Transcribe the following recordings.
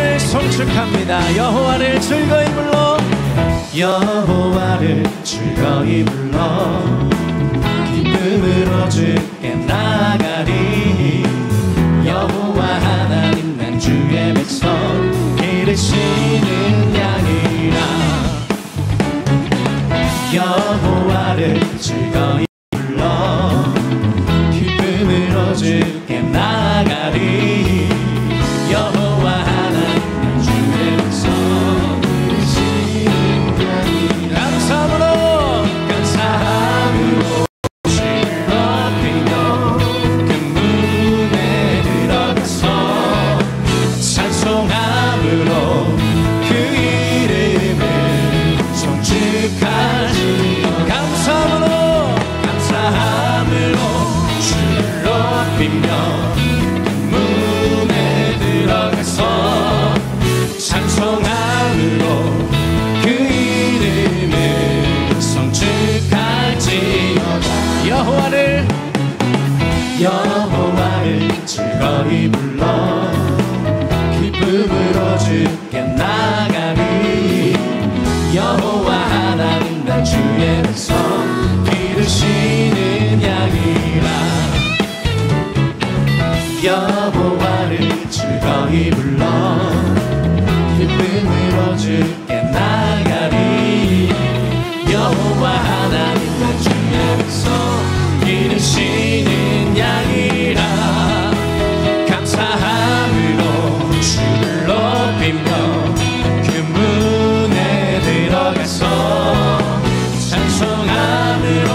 이름을 송축합니다. 여호와를 즐거이 불러, 여호와를 즐거이 불러 기쁨으로 주께 나가리. 여호와 하나님 난 주의 백성 기르시는 양이라. 여호와를 즐거이 불러 기쁨으로 주께 나가리. 여호와 하나님 난 주의 백성 기르시는 양이라. 감사함으로 주를 높이며 그 문에 들어가서 찬송함으로 그 이름을 송축하지요. 감사함으로 주를 높이며 그 문에 들어가서 찬송함으로 그 이름을 송축할지어다. 여호와를 즐거이 불러 기쁨으로 주께 나가리. 여호와 하나님 난 주의 백성 기르시는 양이라. 여호와를 즐거이 불러 기쁨으로 주께 나가리. 여호와 하나님 난 주의 백성 기르시는 양이라. 감사함으로 주를 높이며 그 문에 들어가서 찬송함으로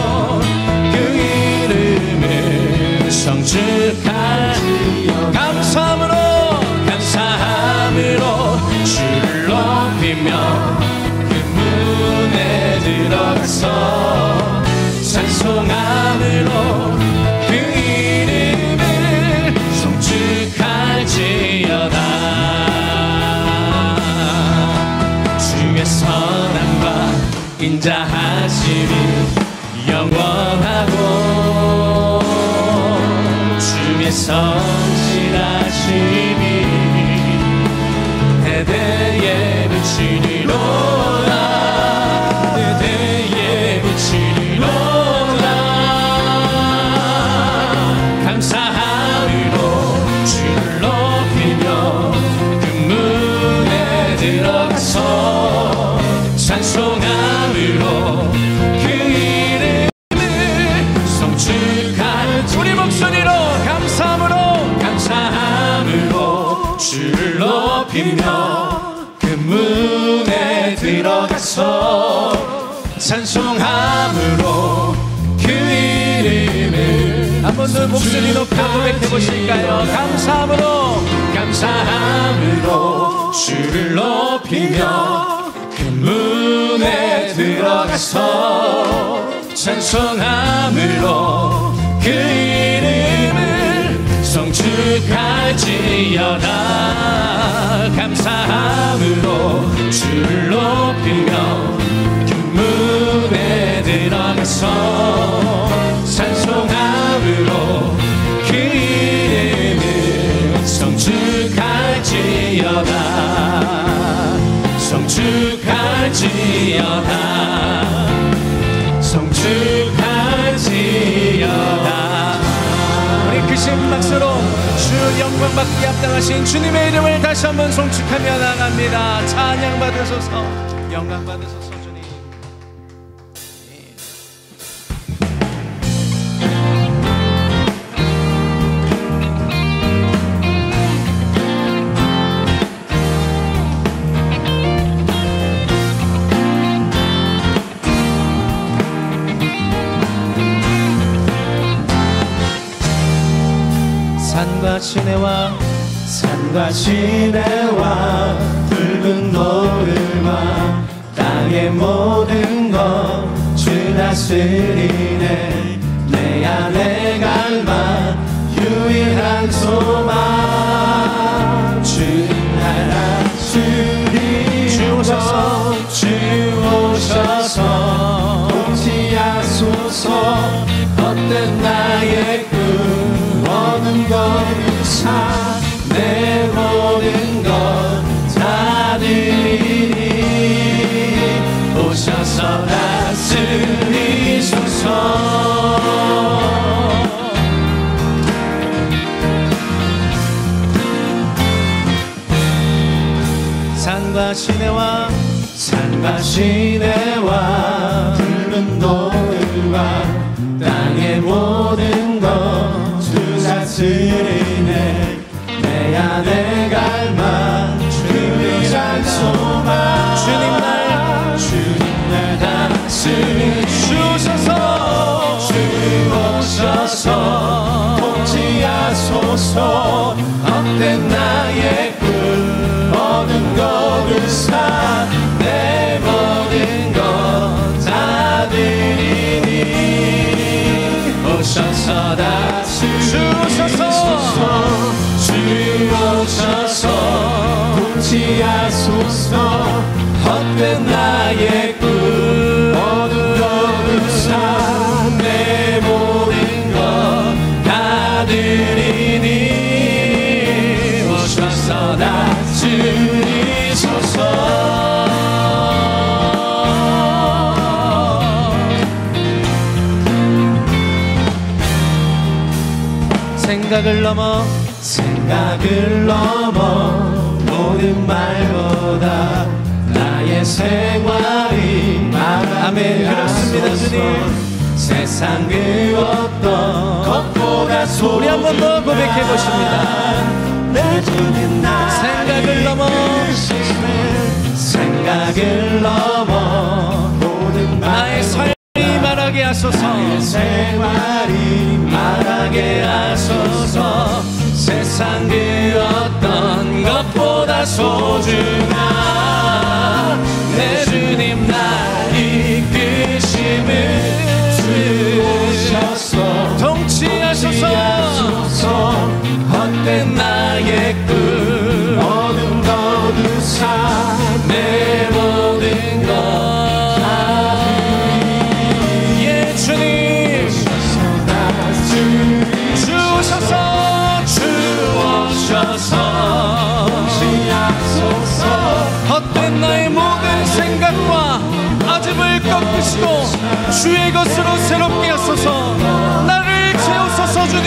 그 이름을 송축하지요. 감사함으로 주를 높이며 그 문에 들어가서 찬송함으로 그 이름을 송축할지어다. 주의 선함과 인자하심이 영원하고 주의 성실하심이 대대에 비치리로다. 대대에 비치리로다. 감사함으로 주를 높이며 그 문에 들어가서 찬송함으로 그 이름을 송축할. 우리 목소리로 감사함으로 주를 높이며 그 문에 들어가서 찬송함으로 그 이름을. 한 번 더 목소리 높여 고백해 보실까요? 감사함으로 주를 높이며 그 문에 들어가서 찬송함으로 그 이름을 송축할지어다. 감사함으로 주를 높이며 그 문에 들어가서 찬송함으로 그 이름을 송축할지어다. 송축할지어다. 송축할지어다. 우리 크신 박수로 주 영광 받기 합당하신 주님의 이름을 다시 한번 송축하며 나갑니다. 찬양 받으소서, 영광 받으소서. 주님 산과 시내와 붉은 노을과 땅의 모든 것 주 다스리네. 내 안에 갈망 유일한 소망 주 나라 주리소서. 주 오셔서 통치하소서. 헛된 나의 꿈 어둠 거룩사 내 모든 것 산과 시내와 푸른 노을과 땅의 모든 것 주 다스리네. 내 안에 갈망 주의한 소망 주님 날 다스리 주셔서 주오셔서 통치하소서. 헛된 나의 꿈 모든 것을 사 내 모든 것 다 드리니. 오셔서 다스리소서. 주오셔서 통치하소서. 헛된 나의 꿈 모든 것을 사 내 모든 것 다 드리니. 오셔서 다스리소서. 생각을 넘어 모든 말보다 나의 생활이 아멘. 그렇습니다 주님. 세상 그 어떤 것보다 우리 한 번 더 고백해 보십니다. 내 주님 생각을 넘어 모든 나의 삶이 말하게 하소서. 나의 생활이 말하게 하소서. 세상 그 어떤 것보다 소중한 내 주님 날 이끄심을 주셔서 통치하소서. 헛된 나의 꿈 모든 거두사 내 모든 것 다 예 주님 주셔서 헛된 나의 모든 생각과 아집을 꺾으시고 주의 것으로 새롭게 하소서. 나를 채우소서 주님.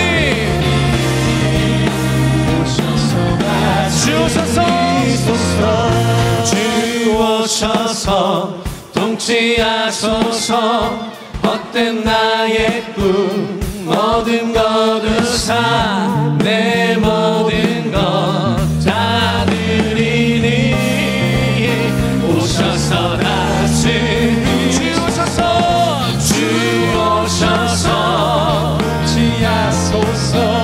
주오셔서 통치하소서. 헛된 나의 꿈 모든 거두사 내 모든 것 다 드리니. 오셔서 주오셔서 통치하소서.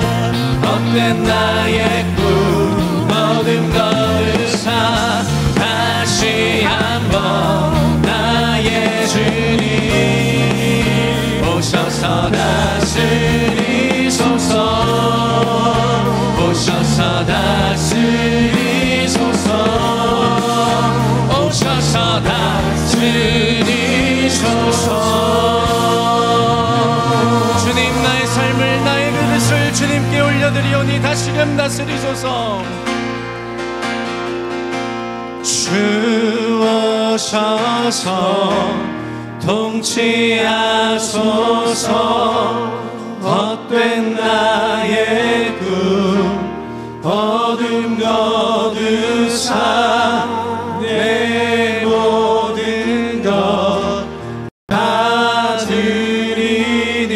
헛된 나의 꿈 모든 거두사 다시 한번 나의 주님 오셔서 다스리소서. 오셔서 다스리소서. 오셔서 다스리소서. 주님 나의 삶을 나의 그릇을 주님께 올려드리오니 다시금 다스리소서. 주오셔서 통치하소서. 헛된 나의 꿈 어둠 거두사 내 모든 것 다 드리니.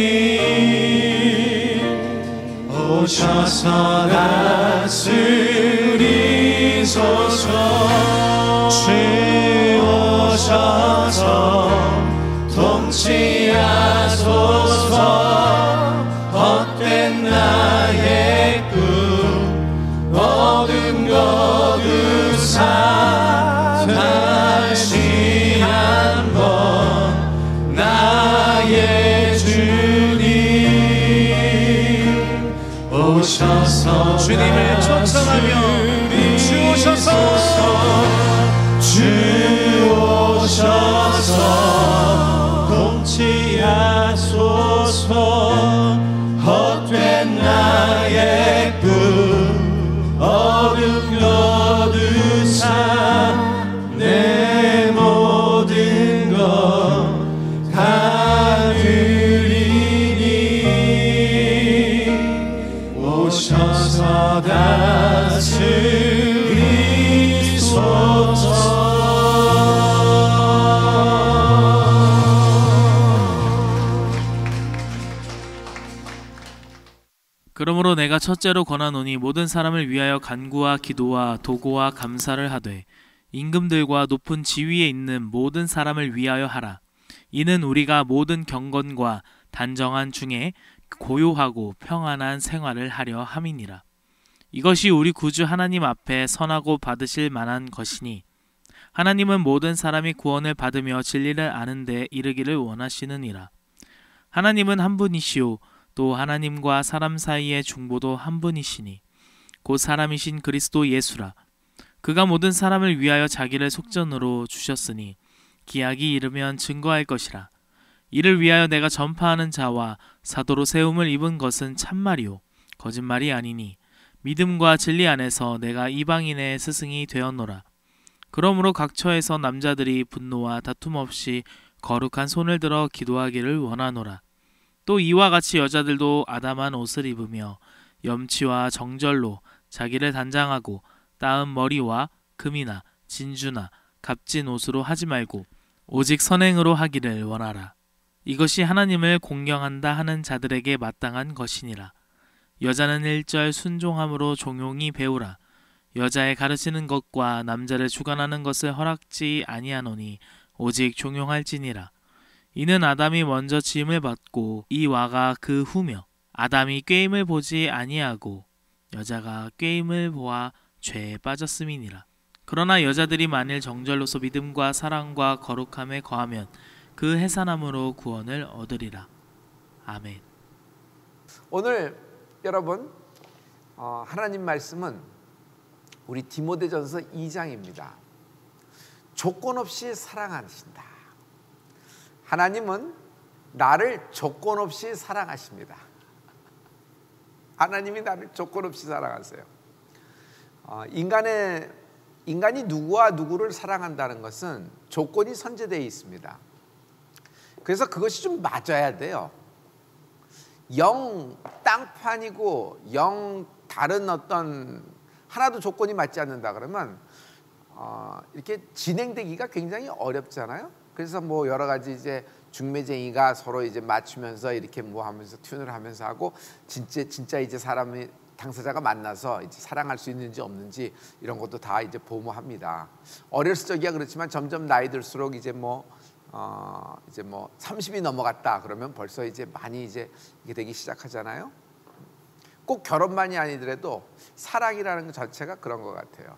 오셔서 다스리소서. 주오셔서 통치하소서. 헛된 나의 꿈 어둠 거두사 다시 한번 나의 주님 오셔서 주님을 초청하며 주오셔서 주오셔서 통치하소서. 헛된 나의 꿈 어둠 거두사 내 모든 것 다 드리니. 오셔서 다스리소서. 내가 첫째로 권하노니 모든 사람을 위하여 간구와 기도와 도고와 감사를 하되 임금들과 높은 지위에 있는 모든 사람을 위하여 하라. 이는 우리가 모든 경건과 단정한 중에 고요하고 평안한 생활을 하려 함이니라. 이것이 우리 구주 하나님 앞에 선하고 받으실 만한 것이니 하나님은 모든 사람이 구원을 받으며 진리를 아는 데 이르기를 원하시느니라. 하나님은 한 분이시요 또 하나님과 사람 사이의 중보도 한 분이시니 곧 사람이신 그리스도 예수라. 그가 모든 사람을 위하여 자기를 속전으로 주셨으니 기약이 이르면 증거할 것이라. 이를 위하여 내가 전파하는 자와 사도로 세움을 입은 것은 참말이요 거짓말이 아니니 믿음과 진리 안에서 내가 이방인의 스승이 되었노라. 그러므로 각 처에서 남자들이 분노와 다툼 없이 거룩한 손을 들어 기도하기를 원하노라. 또 이와 같이 여자들도 아담한 옷을 입으며 염치와 정절로 자기를 단장하고 따은 머리와 금이나 진주나 값진 옷으로 하지 말고 오직 선행으로 하기를 원하라. 이것이 하나님을 공경한다 하는 자들에게 마땅한 것이니라. 여자는 일절 순종함으로 종용히 배우라. 여자의 가르치는 것과 남자를 주관하는 것을 허락지 아니하노니 오직 종용할지니라. 이는 아담이 먼저 지음을 받고 이와가 그 후며 아담이 꾀임을 보지 아니하고 여자가 꾀임을 보아 죄에 빠졌음이니라. 그러나 여자들이 만일 정절로서 믿음과 사랑과 거룩함에 거하면 그 해산함으로 구원을 얻으리라. 아멘. 오늘 여러분 하나님 말씀은 우리 디모데전서 2장입니다. 조건 없이 사랑하신다. 하나님은 나를 조건 없이 사랑하십니다. 하나님이 나를 조건 없이 사랑하세요. 인간이 누구와 누구를 사랑한다는 것은 조건이 선제되어 있습니다. 그래서 그것이 좀 맞아야 돼요. 영 땅판이고 영 다른 어떤 하나도 조건이 맞지 않는다 그러면 이렇게 진행되기가 굉장히 어렵잖아요. 그래서 뭐 여러 가지 이제 중매쟁이가 서로 이제 맞추면서 이렇게 뭐 하면서 튠을 하면서 하고 진짜 이제 사람이 당사자가 만나서 이제 사랑할 수 있는지 없는지 이런 것도 다 이제 보모합니다. 어렸을 적이야 그렇지만 점점 나이 들수록 이제 뭐 30이 넘어갔다 그러면 벌써 이제 많이 이제 이게 되기 시작하잖아요. 꼭 결혼만이 아니더라도 사랑이라는 것 자체가 그런 것 같아요.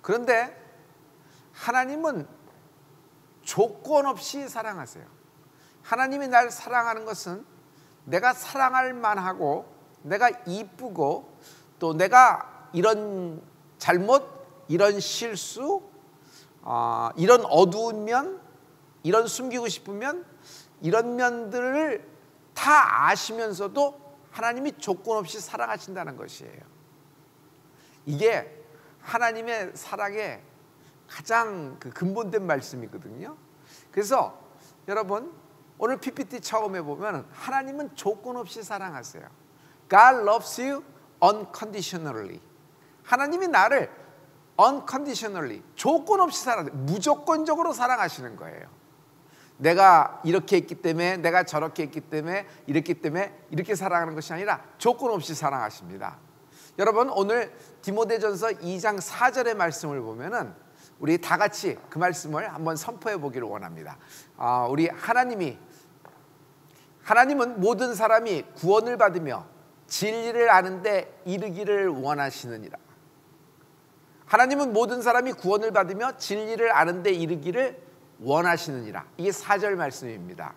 그런데 하나님은 조건 없이 사랑하세요. 하나님이 날 사랑하는 것은 내가 사랑할 만하고 내가 이쁘고 또 내가 이런 잘못, 이런 실수, 이런 어두운 면, 이런 숨기고 싶으면 이런 면들을 다 아시면서도 하나님이 조건 없이 사랑하신다는 것이에요. 이게 하나님의 사랑의 가장 근본된 말씀이거든요. 그래서 여러분 오늘 PPT 처음에 보면 하나님은 조건 없이 사랑하세요. God loves you unconditionally. 하나님이 나를 unconditionally 조건 없이 사랑해요. 무조건적으로 사랑하시는 거예요. 내가 이렇게 했기 때문에 내가 저렇게 했기 때문에 이렇게 사랑하는 것이 아니라 조건 없이 사랑하십니다. 여러분 오늘 디모데전서 2장 4절의 말씀을 보면은 우리 다 같이 그 말씀을 한번 선포해 보기를 원합니다. 우리 하나님은 모든 사람이 구원을 받으며 진리를 아는 데 이르기를 원하시느니라. 하나님은 모든 사람이 구원을 받으며 진리를 아는 데 이르기를 원하시느니라. 이게 4절 말씀입니다.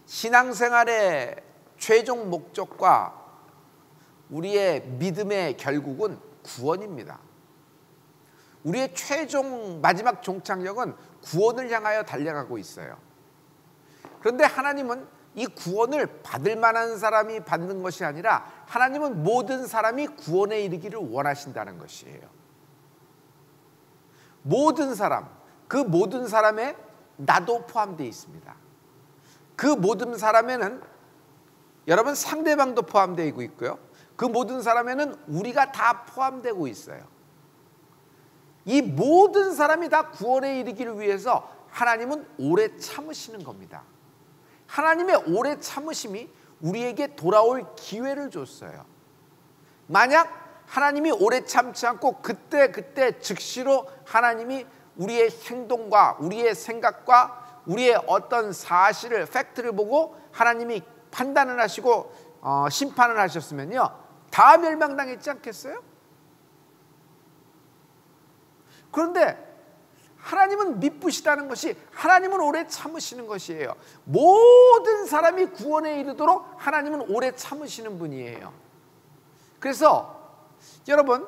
신앙생활의 최종 목적과 우리의 믿음의 결국은 구원입니다. 우리의 최종 마지막 종착역은 구원을 향하여 달려가고 있어요. 그런데 하나님은 이 구원을 받을 만한 사람이 받는 것이 아니라 하나님은 모든 사람이 구원에 이르기를 원하신다는 것이에요. 모든 사람, 그 모든 사람에 나도 포함되어 있습니다. 그 모든 사람에는 여러분 상대방도 포함되어 있고요. 그 모든 사람에는 우리가 다 포함되고 있어요. 이 모든 사람이 다 구원에 이르기를 위해서 하나님은 오래 참으시는 겁니다. 하나님의 오래 참으심이 우리에게 돌아올 기회를 줬어요. 만약 하나님이 오래 참지 않고 그때 즉시로 하나님이 우리의 행동과 우리의 생각과 우리의 어떤 사실을, 팩트를 보고 하나님이 판단을 하시고 심판을 하셨으면요, 다 멸망당했지 않겠어요? 그런데 하나님은 미쁘시다는 것이, 하나님은 오래 참으시는 것이에요. 모든 사람이 구원에 이르도록 하나님은 오래 참으시는 분이에요. 그래서 여러분,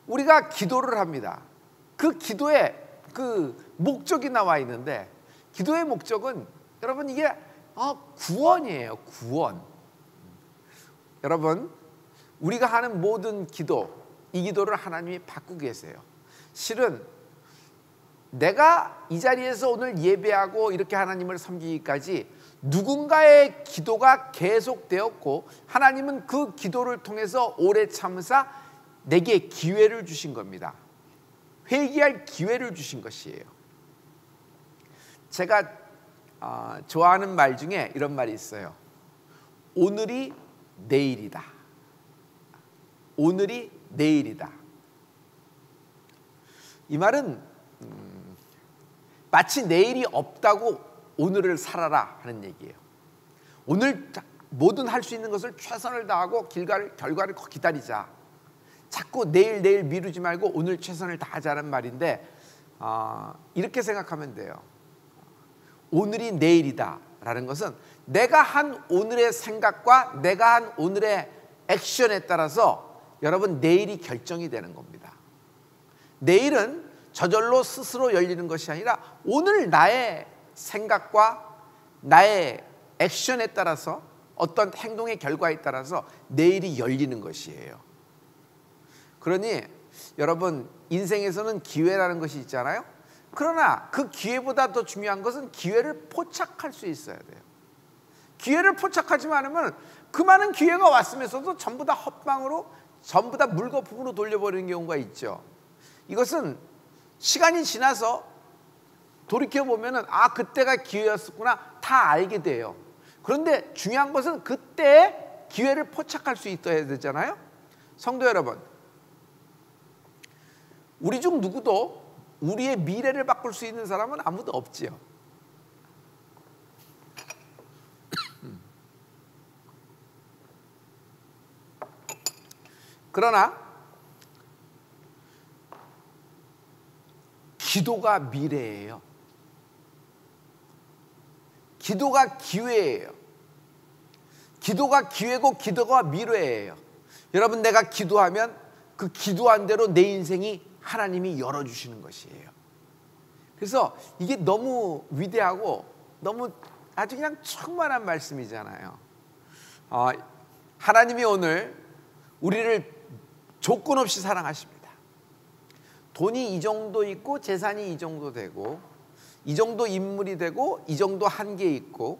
우리가 기도를 합니다. 그 기도에 그 목적이 나와 있는데, 기도의 목적은 여러분 이게 구원이에요. 구원. 여러분, 우리가 하는 모든 기도, 이 기도를 하나님이 받고 계세요. 실은 내가 이 자리에서 오늘 예배하고 이렇게 하나님을 섬기기까지 누군가의 기도가 계속되었고, 하나님은 그 기도를 통해서 오래 참으사 내게 기회를 주신 겁니다. 회개할 기회를 주신 것이에요. 제가 좋아하는 말 중에 이런 말이 있어요. 오늘이 내일이다. 오늘이 내일이다. 이 말은 마치 내일이 없다고 오늘을 살아라 하는 얘기예요. 오늘 뭐든 할 수 있는 것을 최선을 다하고 결과를 기다리자. 자꾸 내일 미루지 말고 오늘 최선을 다하자는 말인데, 이렇게 생각하면 돼요. 오늘이 내일이다 라는 것은 내가 한 오늘의 생각과 내가 한 오늘의 액션에 따라서 여러분 내일이 결정이 되는 겁니다. 내일은 저절로 스스로 열리는 것이 아니라 오늘 나의 생각과 나의 액션에 따라서, 어떤 행동의 결과에 따라서 내일이 열리는 것이에요. 그러니 여러분, 인생에서는 기회라는 것이 있잖아요. 그러나 그 기회보다 더 중요한 것은 기회를 포착할 수 있어야 돼요. 기회를 포착하지 않으면 그 많은 기회가 왔으면서도 전부 다 헛방으로, 전부 다 물거품으로 돌려버리는 경우가 있죠. 이것은 시간이 지나서 돌이켜보면 그때가 기회였었구나 다 알게 돼요. 그런데 중요한 것은 그때 기회를 포착할 수 있어야 되잖아요. 성도 여러분, 우리 중 누구도 우리의 미래를 바꿀 수 있는 사람은 아무도 없지요. 그러나 기도가 미래예요. 기도가 기회예요. 기도가 기회고 기도가 미래예요. 여러분, 내가 기도하면 그 기도한 대로 내 인생이 하나님이 열어주시는 것이에요. 그래서 이게 너무 위대하고 너무 아주 그냥 충만한 말씀이잖아요. 하나님이 오늘 우리를 조건 없이 사랑하십니다. 돈이 이 정도 있고 재산이 이 정도 되고 이 정도 인물이 되고 이 정도 한계 있고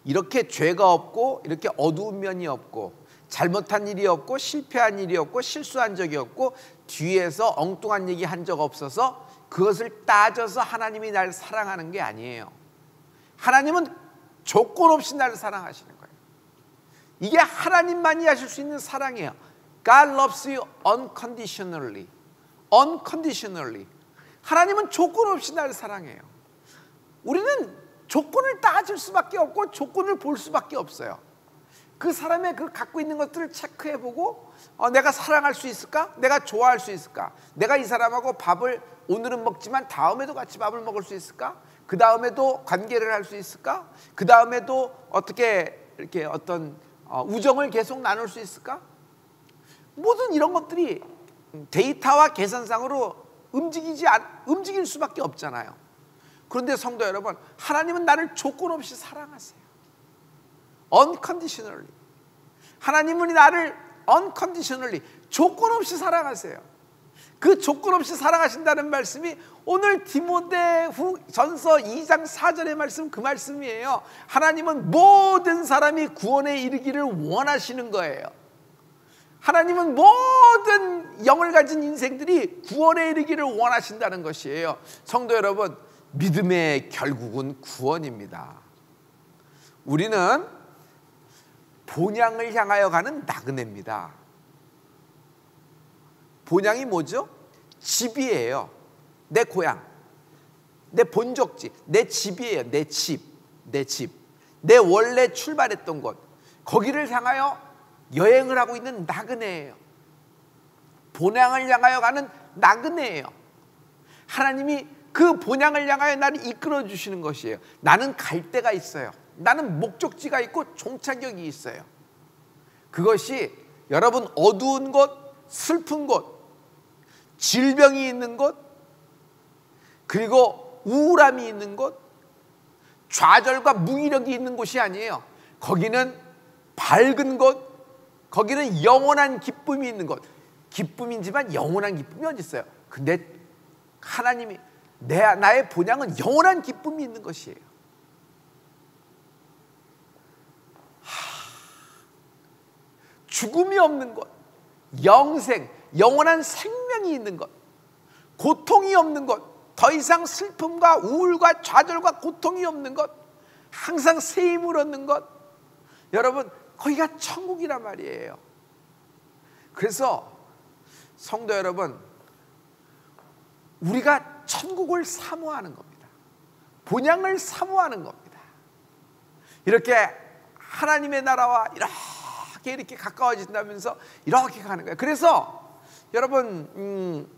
이렇게 죄가 없고 이렇게 어두운 면이 없고 잘못한 일이 없고 실패한 일이 없고 실수한 적이 없고 뒤에서 엉뚱한 얘기 한 적 없어서 그것을 따져서 하나님이 날 사랑하는 게 아니에요. 하나님은 조건 없이 나를 사랑하시는 거예요. 이게 하나님만이 하실 수 있는 사랑이에요. God loves you unconditionally. Unconditionally. 하나님은 조건 없이 나를 사랑해요. 우리는 조건을 따질 수밖에 없고 조건을 볼 수밖에 없어요. 그 사람의 그 갖고 있는 것들을 체크해보고 내가 사랑할 수 있을까? 내가 좋아할 수 있을까? 내가 이 사람하고 밥을 오늘은 먹지만 다음에도 같이 밥을 먹을 수 있을까? 그 다음에도 관계를 할 수 있을까? 그 다음에도 어떻게 이렇게 어떤 우정을 계속 나눌 수 있을까? 모든 이런 것들이 데이터와 계산상으로 움직일 수밖에 없잖아요. 그런데 성도 여러분, 하나님은 나를 조건 없이 사랑하세요. Unconditionally. 하나님은 나를 unconditionally, 조건 없이 사랑하세요. 그 조건 없이 사랑하신다는 말씀이 오늘 디모데후전서 2장 4절의 말씀, 그 말씀이에요. 하나님은 모든 사람이 구원에 이르기를 원하시는 거예요. 하나님은 모든 영을 가진 인생들이 구원에 이르기를 원하신다는 것이에요. 성도 여러분, 믿음의 결국은 구원입니다. 우리는 본향을 향하여 가는 나그네입니다. 본향이 뭐죠? 집이에요. 내 고향, 내 본적지, 내 집이에요. 내 집, 내 집, 내 원래 출발했던 곳, 거기를 향하여 여행을 하고 있는 나그네예요. 본향을 향하여 가는 나그네예요. 하나님이 그 본향을 향하여 나를 이끌어 주시는 것이에요. 나는 갈 데가 있어요. 나는 목적지가 있고 종착역이 있어요. 그것이 여러분 어두운 곳, 슬픈 곳, 질병이 있는 곳, 그리고 우울함이 있는 곳, 좌절과 무기력이 있는 곳이 아니에요. 거기는 밝은 곳, 거기는 영원한 기쁨이 있는 곳. 기쁨이지만 영원한 기쁨이 어디 있어요? 근데 하나님이 나의 본향은 영원한 기쁨이 있는 것이에요. 죽음이 없는 곳, 영생, 영원한 생명이 있는 곳, 고통이 없는 곳, 더 이상 슬픔과 우울과 좌절과 고통이 없는 것, 항상 새 힘을 얻는 것, 여러분 거기가 천국이란 말이에요. 그래서 성도 여러분, 우리가 천국을 사모하는 겁니다. 본향을 사모하는 겁니다. 이렇게 하나님의 나라와 이렇게 가까워진다면서 이렇게 가는 거예요. 그래서 여러분,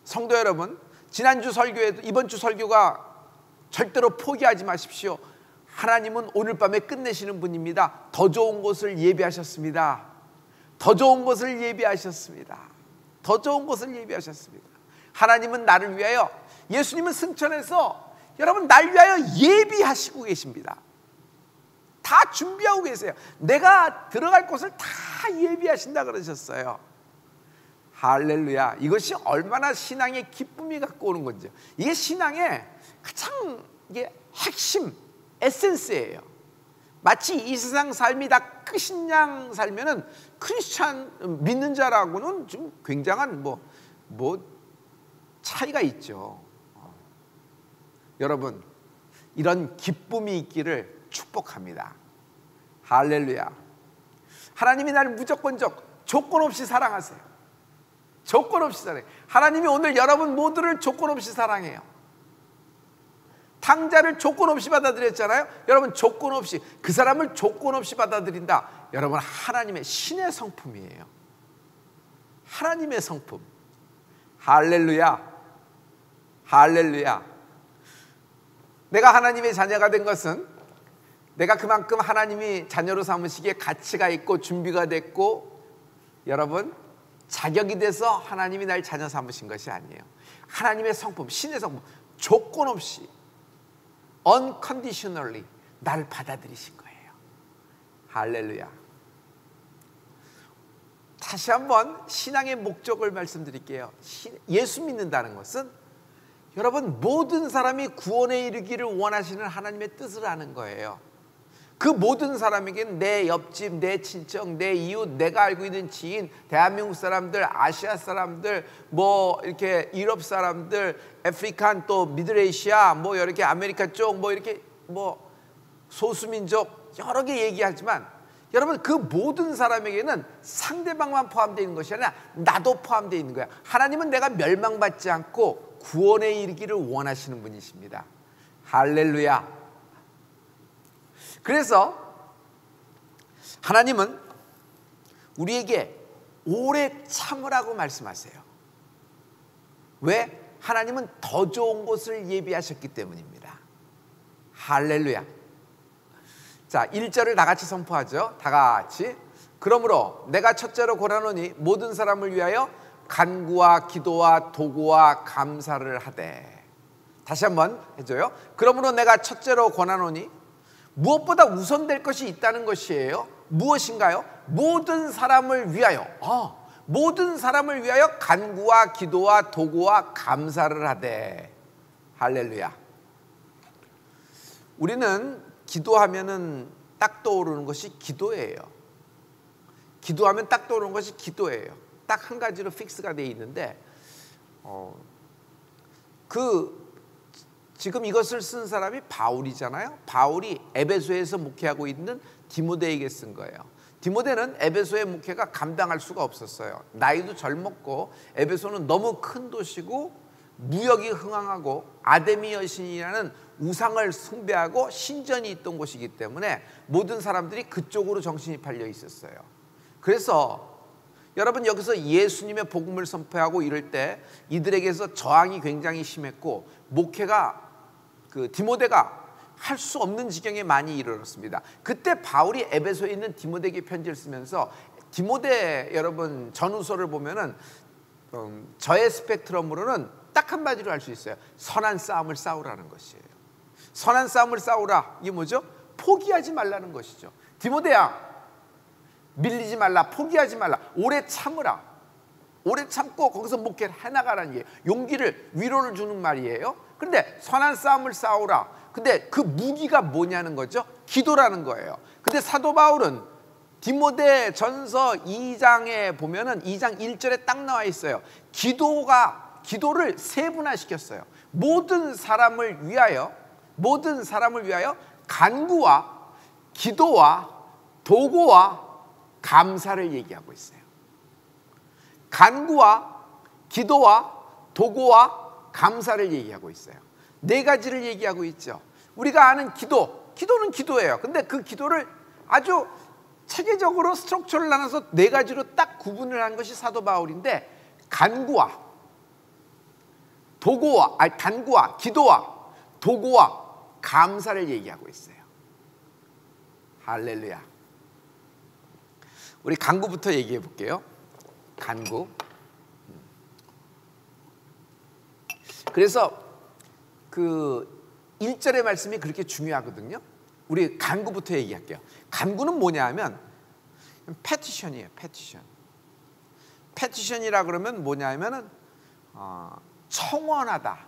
성도 여러분, 지난주 설교에도 이번 주 설교가 절대로 포기하지 마십시오. 하나님은 오늘 밤에 끝내시는 분입니다. 더 좋은 곳을 예비하셨습니다. 더 좋은 곳을 예비하셨습니다. 더 좋은 곳을 예비하셨습니다. 하나님은 나를 위하여, 예수님은 승천해서 여러분 날 위하여 예비하시고 계십니다. 다 준비하고 계세요. 내가 들어갈 곳을 다 예비하신다 그러셨어요. 할렐루야. 이것이 얼마나 신앙의 기쁨이 갖고 오는 건지. 이게 신앙의 가장 핵심, 에센스예요. 마치 이 세상 삶이 다 끝인 양 살면은 크리스찬 믿는 자라고는 좀 굉장한 차이가 있죠. 여러분, 이런 기쁨이 있기를 축복합니다. 할렐루야. 하나님이 나를 무조건적, 조건 없이 사랑하세요. 조건 없이 사랑해요. 하나님이 오늘 여러분 모두를 조건 없이 사랑해요. 탕자를 조건 없이 받아들였잖아요. 여러분 조건 없이, 그 사람을 조건 없이 받아들인다. 여러분 하나님의 신의 성품이에요. 하나님의 성품. 할렐루야. 할렐루야. 내가 하나님의 자녀가 된 것은 내가 그만큼 하나님이 자녀로 삼으시기에 가치가 있고 준비가 됐고 여러분 자격이 돼서 하나님이 날 자녀 삼으신 것이 아니에요. 하나님의 성품, 신의 성품, 조건 없이 unconditionally 나를 받아들이신 거예요. 할렐루야. 다시 한번 신앙의 목적을 말씀드릴게요. 예수 믿는다는 것은 여러분 모든 사람이 구원에 이르기를 원하시는 하나님의 뜻을 아는 거예요. 그 모든 사람에게는 내 옆집, 내 친척, 내 이웃, 내가 알고 있는 지인, 대한민국 사람들, 아시아 사람들, 이렇게 유럽 사람들, 아프리칸, 또 미들에이시아, 이렇게 아메리카 쪽, 이렇게 소수민족 여러 개 얘기하지만 여러분 그 모든 사람에게는 상대방만 포함되어 있는 것이 아니라 나도 포함되어 있는 거야. 하나님은 내가 멸망받지 않고 구원에 이르기를 원하시는 분이십니다. 할렐루야. 그래서 하나님은 우리에게 오래 참으라고 말씀하세요. 왜? 하나님은 더 좋은 곳을 예비하셨기 때문입니다. 할렐루야. 자, 1절을 다 같이 선포하죠. 다 같이. 그러므로 내가 첫째로 고라노니 모든 사람을 위하여 간구와 기도와 도구와 감사를 하되. 다시 한번 해줘요. 그러므로 내가 첫째로 권하노니, 무엇보다 우선될 것이 있다는 것이에요. 무엇인가요? 모든 사람을 위하여, 모든 사람을 위하여 간구와 기도와 도구와 감사를 하되. 할렐루야. 우리는 기도하면은 딱 떠오르는 것이 기도예요. 기도하면 딱 떠오르는 것이 기도예요. 딱 한 가지로 픽스가 되어 있는데 지금 이것을 쓴 사람이 바울이잖아요. 바울이 에베소에서 목회하고 있는 디모데에게 쓴 거예요. 디모데는 에베소의 목회가 감당할 수가 없었어요. 나이도 젊었고 에베소는 너무 큰 도시고 무역이 흥황하고 아데미 여신이라는 우상을 숭배하고 신전이 있던 곳이기 때문에 모든 사람들이 그쪽으로 정신이 팔려 있었어요. 그래서 여러분 여기서 예수님의 복음을 선포하고 이럴 때 이들에게서 저항이 굉장히 심했고 목회가 디모데가 할 수 없는 지경에 많이 이르렀습니다. 그때 바울이 에베소에 있는 디모데에게 편지를 쓰면서 디모데 여러분 전후서를 보면은 저의 스펙트럼으로는 딱 한마디로 할 수 있어요. 선한 싸움을 싸우라는 것이에요. 선한 싸움을 싸우라. 이게 뭐죠? 포기하지 말라는 것이죠. 디모데야, 밀리지 말라, 포기하지 말라, 오래 참으라. 오래 참고 거기서 목회를 해나가라는 얘기예요. 용기를, 위로를 주는 말이에요. 그런데 선한 싸움을 싸우라. 근데 그 무기가 뭐냐는 거죠? 기도라는 거예요. 근데 사도 바울은 디모데 전서 2장에 보면은 2장 1절에 딱 나와 있어요. 기도를 세분화시켰어요. 모든 사람을 위하여 간구와 기도와 도고와 감사를 얘기하고 있어요. 간구와 기도와 도고와 감사를 얘기하고 있어요. 네 가지를 얘기하고 있죠. 우리가 아는 기도는 기도예요. 근데 그 기도를 아주 체계적으로 스트럭처를 나눠서 네 가지로 딱 구분을 한 것이 사도 바울인데 간구와 기도와 도고와 감사를 얘기하고 있어요. 할렐루야. 우리 간구부터 얘기해 볼게요. 간구. 그래서 그 1절의 말씀이 그렇게 중요하거든요. 우리 간구부터 얘기할게요. 간구는 뭐냐 하면 패티션이에요. 패티션이라 그러면 뭐냐 하면은 청원하다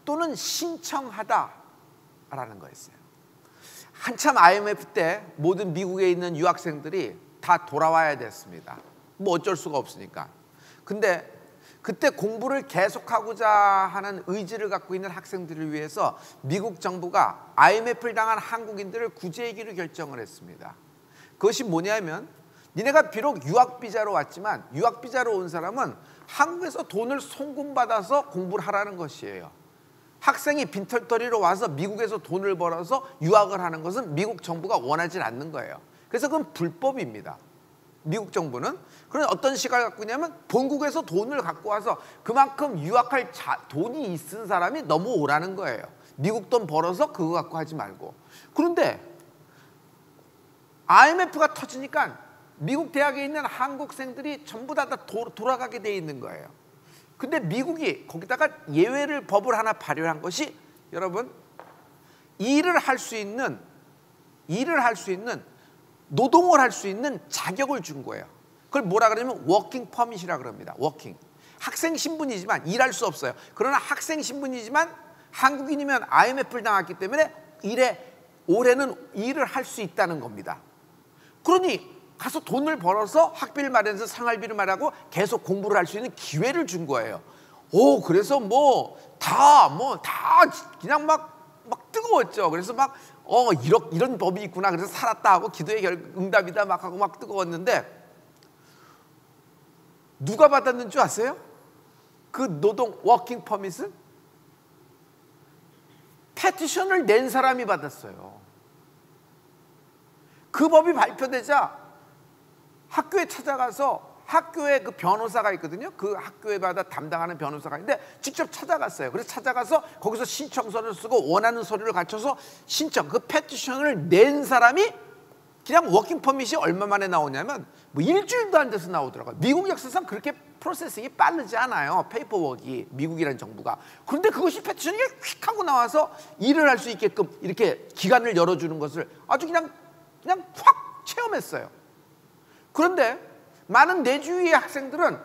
또는 신청하다라는 거였어요. 한참 IMF 때 모든 미국에 있는 유학생들이 다 돌아와야 됐습니다. 뭐 어쩔 수가 없으니까. 근데 그때 공부를 계속하고자 하는 의지를 갖고 있는 학생들을 위해서 미국 정부가 IMF를 당한 한국인들을 구제하기로 결정을 했습니다. 그것이 뭐냐면 니네가 비록 유학비자로 왔지만 유학비자로 온 사람은 한국에서 돈을 송금받아서 공부를 하라는 것이에요. 학생이 빈털터리로 와서 미국에서 돈을 벌어서 유학을 하는 것은 미국 정부가 원하지 않는 거예요. 그래서 그건 불법입니다. 미국 정부는. 그런 어떤 시각을 갖고 있냐면 본국에서 돈을 갖고 와서 그만큼 유학할 돈이 있은 사람이 넘어오라는 거예요. 미국 돈 벌어서 그거 갖고 하지 말고. 그런데 IMF가 터지니까 미국 대학에 있는 한국생들이 전부 다 돌아가게 돼 있는 거예요. 근데 미국이 거기다가 법을 하나 발효한 것이 여러분 일을 할 수 있는 노동을 할 수 있는 자격을 준 거예요. 그걸 뭐라 그러냐면 워킹 퍼밋이라 그럽니다. 워킹. 학생 신분이지만 일할 수 없어요. 그러나 학생 신분이지만 한국인이면 IMF를 당했기 때문에 올해는 일을 할 수 있다는 겁니다. 그러니 가서 돈을 벌어서 학비를 마련해서 생활비를 마련하고 계속 공부를 할 수 있는 기회를 준 거예요. 그래서 다 그냥 막 뜨거웠죠. 그래서 이런 법이 있구나. 그래서 살았다 하고 기도의 응답이다 막 하고 막 뜨거웠는데 누가 받았는 줄 아세요? 그 노동 워킹 퍼밋은 패티션을 낸 사람이 받았어요. 그 법이 발표되자 학교에 찾아가서 학교에 그 변호사가 있거든요. 그 학교에마다 담당하는 변호사가 있는데 직접 찾아갔어요. 그래서 찾아가서 거기서 신청서를 쓰고 원하는 서류를 갖춰서 그 패티션을 낸 사람이 그냥 워킹 퍼밋이 얼마 만에 나오냐면 일주일도 안 돼서 나오더라고요. 미국 역사상 그렇게 프로세싱이 빠르지 않아요. 페이퍼워크가 미국이라는 정부가. 그런데 그것이 패티션이 휙 하고 나와서 일을 할 수 있게끔 이렇게 기간을 열어주는 것을 아주 그냥 확 체험했어요. 그런데 많은 사람들은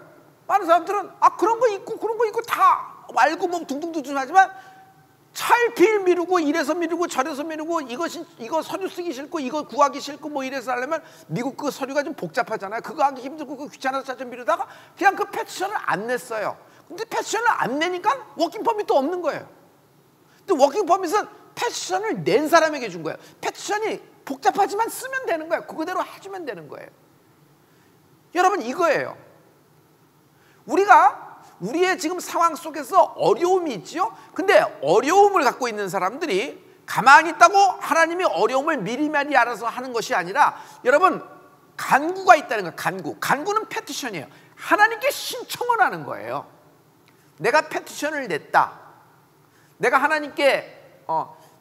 그런 거 있고 다 알고 둥둥둥둥 하지만 차일피일 미루고 이래서 미루고 저래서 미루고 이거 서류 쓰기 싫고 이거 구하기 싫고 이래서 하려면 미국 그 서류가 좀 복잡하잖아요. 그거 하기 힘들고 그거 귀찮아서 짜증 미루다가 그냥 그 패티션을 안 냈어요. 근데 패티션을 안 내니까 워킹 퍼밋도 없는 거예요. 근데 워킹 퍼밋은 패티션을 낸 사람에게 준 거예요. 패티션이 복잡하지만 쓰면 되는 거예요. 그거대로 해주면 되는 거예요. 여러분, 이거예요. 우리가 우리의 지금 상황 속에서 어려움이 있죠. 근데 어려움을 갖고 있는 사람들이 가만히 있다고 하나님이 어려움을 미리미리 알아서 하는 것이 아니라, 여러분, 간구가 있다는 거예요. 간구는 패티션이에요. 하나님께 신청을 하는 거예요. 내가 패티션을 냈다. 내가 하나님께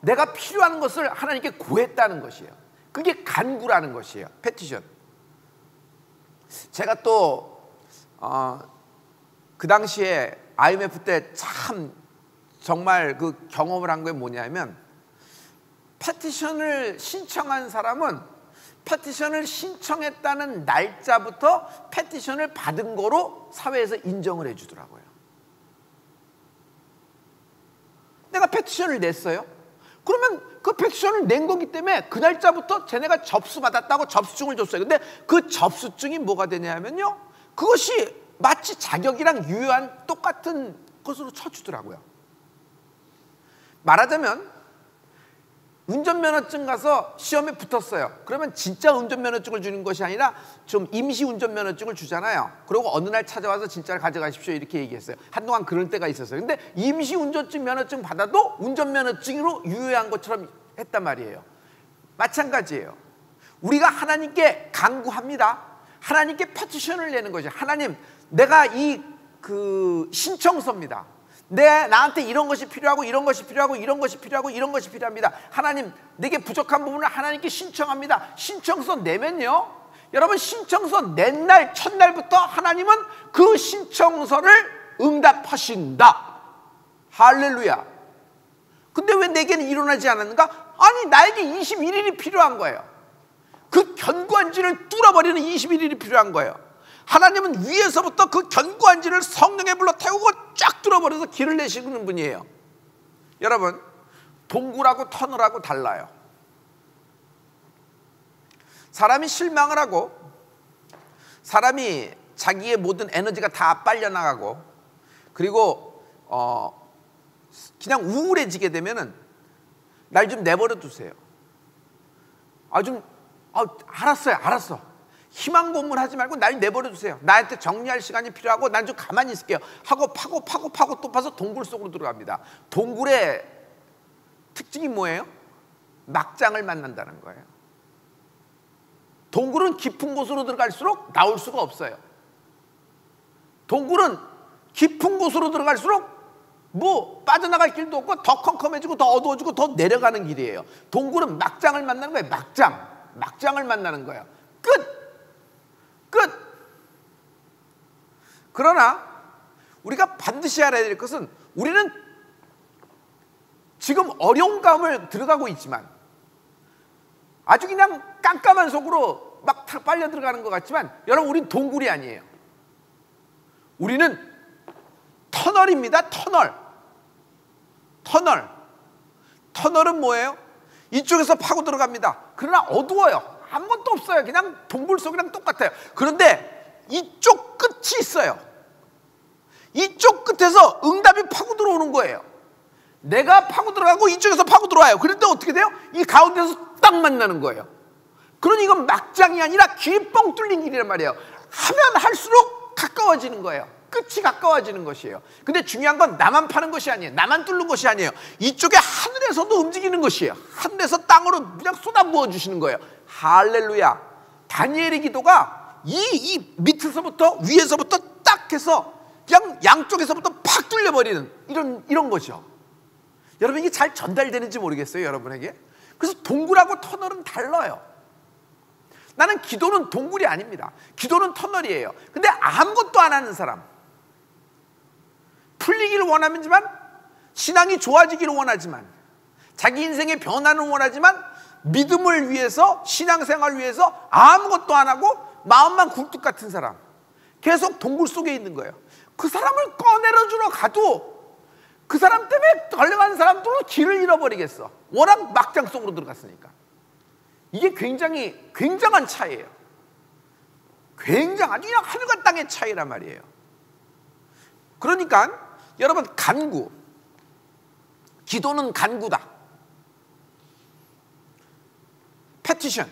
내가 필요한 것을 하나님께 구했다는 것이에요. 그게 간구라는 것이에요. 패티션. 제가 또 그 당시에 IMF 때 참 정말 그 경험을 한 게 뭐냐면, 패티션을 신청한 사람은 패티션을 신청했다는 날짜부터 패티션을 받은 거로 사회에서 인정을 해주더라고요. 내가 패티션을 냈어요. 그러면 그 패티션을 낸 거기 때문에 그 날짜부터 쟤네가 접수받았다고 접수증을 줬어요. 근데 그 접수증이 뭐가 되냐면요, 그것이 마치 자격이랑 유효한 똑같은 것으로 쳐주더라고요. 말하자면, 운전면허증 가서 시험에 붙었어요. 그러면 진짜 운전면허증을 주는 것이 아니라 좀 임시 운전면허증을 주잖아요. 그리고 어느 날 찾아와서 진짜를 가져가십시오 이렇게 얘기했어요. 한동안 그럴 때가 있었어요. 근데 임시 운전증 면허증 받아도 운전면허증으로 유효한 것처럼 했단 말이에요. 마찬가지예요. 우리가 하나님께 간구합니다. 하나님께 패티션을 내는 거죠. 하나님, 내가 신청서입니다. 나한테 이런 것이 필요하고 이런 것이 필요하고 이런 것이 필요하고 이런 것이 필요합니다. 하나님, 내게 부족한 부분을 하나님께 신청합니다. 신청서 내면요, 여러분, 신청서 낸 날 첫날부터 하나님은 그 신청서를 응답하신다. 할렐루야. 근데 왜 내게는 일어나지 않았는가? 아니, 나에게 21일이 필요한 거예요. 그 견고한 진을 뚫어버리는 21일이 필요한 거예요. 하나님은 위에서부터 그 견고한 진을 성령에 불러 태우고 쫙 뚫어버려서 길을 내시는 분이에요. 여러분, 동굴하고 터널하고 달라요. 사람이 실망을 하고, 사람이 자기의 모든 에너지가 다 빨려나가고, 그리고 그냥 우울해지게 되면은 날 좀 내버려 두세요. 알았어. 희망 고문하지 말고 날 내버려 두세요. 나한테 정리할 시간이 필요하고 난 좀 가만히 있을게요 하고 파고 또 파서 동굴 속으로 들어갑니다. 동굴의 특징이 뭐예요? 막장을 만난다는 거예요. 동굴은 깊은 곳으로 들어갈수록 나올 수가 없어요. 동굴은 깊은 곳으로 들어갈수록 빠져나갈 길도 없고 더 컴컴해지고 더 어두워지고 더 내려가는 길이에요. 동굴은 막장을 만나는 거예요. 막장을 만나는 거예요. 끝. 그러나 우리가 반드시 알아야 될 것은, 우리는 지금 어려운 가운을 들어가고 있지만, 아주 그냥 깜깜한 속으로 막 빨려 들어가는 것 같지만, 여러분, 우린 동굴이 아니에요. 우리는 터널입니다. 터널은 뭐예요? 이쪽에서 파고 들어갑니다. 그러나 어두워요. 아무것도 없어요. 그냥 동굴 속이랑 똑같아요. 그런데 이쪽 끝이 있어요. 이쪽 끝에서 응답이 파고 들어오는 거예요. 내가 파고 들어가고 이쪽에서 파고 들어와요. 그런데 어떻게 돼요? 이 가운데서 딱 만나는 거예요. 그러니 이건 막장이 아니라 길이 뻥 뚫린 길이란 말이에요. 하면 할수록 가까워지는 거예요. 끝이 가까워지는 것이에요. 근데 중요한 건 나만 파는 것이 아니에요. 나만 뚫는 것이 아니에요. 이쪽에 하늘에서도 움직이는 것이에요. 하늘에서 땅으로 그냥 쏟아부어 주시는 거예요. 할렐루야. 다니엘의 기도가 이 밑에서부터 위에서부터 딱 해서 그냥 양쪽에서부터 팍 뚫려버리는 이런 거죠. 여러분, 이게 잘 전달되는지 모르겠어요, 여러분에게. 그래서 동굴하고 터널은 달라요. 나는 기도는 동굴이 아닙니다. 기도는 터널이에요. 근데 아무것도 안 하는 사람, 풀리기를 원하지만, 신앙이 좋아지기를 원하지만, 자기 인생의 변화를 원하지만, 믿음을 위해서, 신앙생활을 위해서 아무것도 안 하고 마음만 굴뚝 같은 사람, 계속 동굴 속에 있는 거예요. 그 사람을 꺼내려주러 가도 그 사람 때문에 걸려가는 사람들은 길을 잃어버리겠어. 워낙 막장 속으로 들어갔으니까. 이게 굉장한 차이예요. 아주 그냥 하늘과 땅의 차이란 말이에요. 그러니까 여러분, 기도는 간구다. 패티션.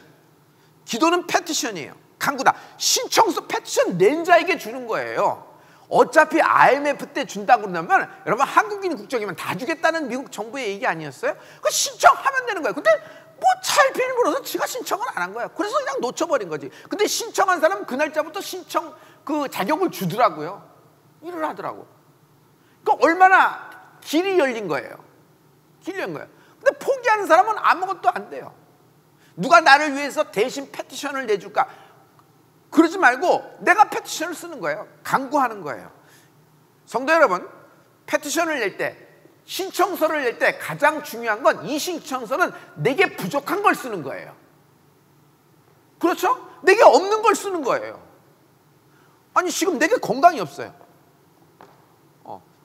기도는 패티션이에요. 간구다. 신청서 패티션 낸 자에게 주는 거예요. 어차피 IMF 때 준다고 그러면 여러분 한국인 국적이면 다 주겠다는 미국 정부의 얘기 아니었어요? 그 신청하면 되는 거예요. 근데 뭐 차일피일 물어서 지가 신청을 안 한 거야. 그래서 그냥 놓쳐버린 거지. 근데 신청한 사람은 그 날짜부터 신청 그 자격을 주더라고요. 일을 하더라고. 그러니까 얼마나 길이 열린 거예요. 길이 열린 거예요. 근데 포기하는 사람은 아무것도 안 돼요. 누가 나를 위해서 대신 패티션을 내줄까? 그러지 말고 내가 패티션을 쓰는 거예요. 간구하는 거예요. 성도 여러분, 패티션을 낼 때, 신청서를 낼 때 가장 중요한 건 이 신청서는 내게 부족한 걸 쓰는 거예요. 그렇죠? 내게 없는 걸 쓰는 거예요. 아니 지금 내게 건강이 없어요.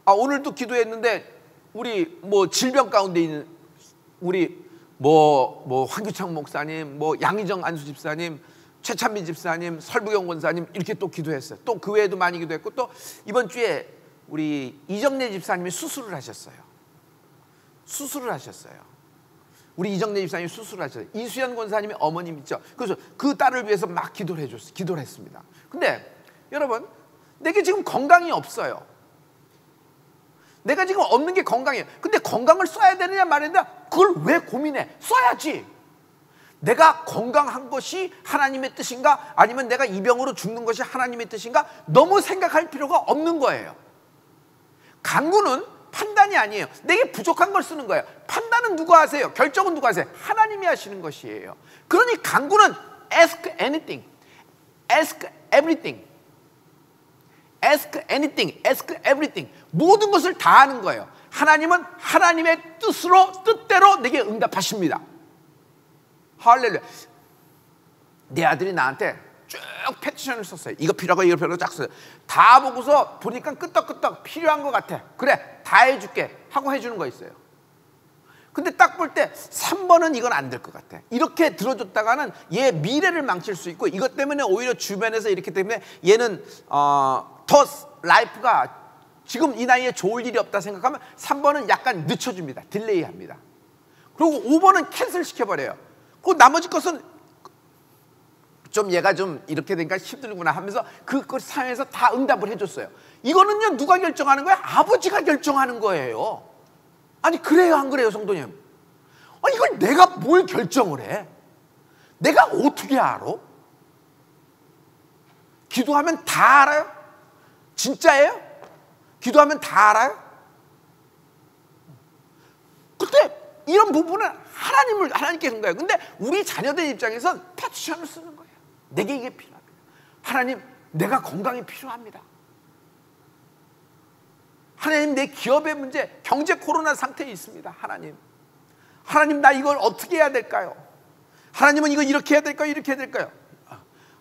오늘도 기도했는데 우리 뭐 질병 가운데 있는 우리 뭐 황규창 목사님, 뭐 양희정 안수 집사님, 최찬미 집사님, 설부경 권사님 이렇게 또 기도했어요. 또 그 외에도 많이 기도했고, 또 이번 주에 우리 이정래 집사님이 수술을 하셨어요. 우리 이정래 집사님이 수술을 하셨어요. 이수연 권사님의 어머님 있죠. 그래서 그 딸을 위해서 막 기도를 했습니다. 근데 여러분, 내게 지금 건강이 없어요. 내가 지금 없는 게 건강이에요. 근데 건강을 써야 되느냐 말이냐, 그걸 왜 고민해? 써야지. 내가 건강한 것이 하나님의 뜻인가, 아니면 내가 이 병으로 죽는 것이 하나님의 뜻인가, 너무 생각할 필요가 없는 거예요. 간구는 판단이 아니에요. 내게 부족한 걸 쓰는 거예요. 판단은 누가 하세요? 결정은 누가 하세요? 하나님이 하시는 것이에요. 그러니 간구는 ask anything, ask everything, ask anything, ask everything. 모든 것을 다 하는 거예요. 하나님은 하나님의 뜻대로 내게 응답하십니다. 할렐루야. 내 아들이 나한테 쭉 패티션을 썼어요. 이거 필요하고 이거 필요하고 쫙 써요. 다 보고서 보니까 끄떡끄떡 필요한 것 같아. 그래, 다 해줄게 하고 해주는 거 있어요. 근데 딱 볼 때 3번은 이건 안 될 것 같아. 이렇게 들어줬다가는 얘 미래를 망칠 수 있고, 이것 때문에 오히려 주변에서 이렇기 때문에 얘는 더 라이프가 지금 이 나이에 좋을 일이 없다 생각하면 3번은 약간 늦춰줍니다. 딜레이합니다. 그리고 5번은 캔슬 시켜버려요. 그 나머지 것은 좀 얘가 좀 이렇게 되니까 힘들구나 하면서 그걸 상황에서 다 응답을 해줬어요. 이거는요, 누가 결정하는 거예요? 아버지가 결정하는 거예요. 아니 그래요 안 그래요 성도님? 이걸 내가 뭘 결정을 해? 내가 어떻게 알아? 기도하면 다 알아요? 진짜예요? 기도하면 다 알아요? 근데 이런 부분은 하나님께 한 거예요. 근데 우리 자녀들 입장에선 패티션을 쓰는 거예요. 내게 이게 필요합니다. 하나님, 내가 건강이 필요합니다. 하나님, 내 기업의 문제, 경제 코로나 상태에 있습니다. 하나님, 나 이걸 어떻게 해야 될까요? 하나님은 이거 이렇게 해야 될까요? 이렇게 해야 될까요?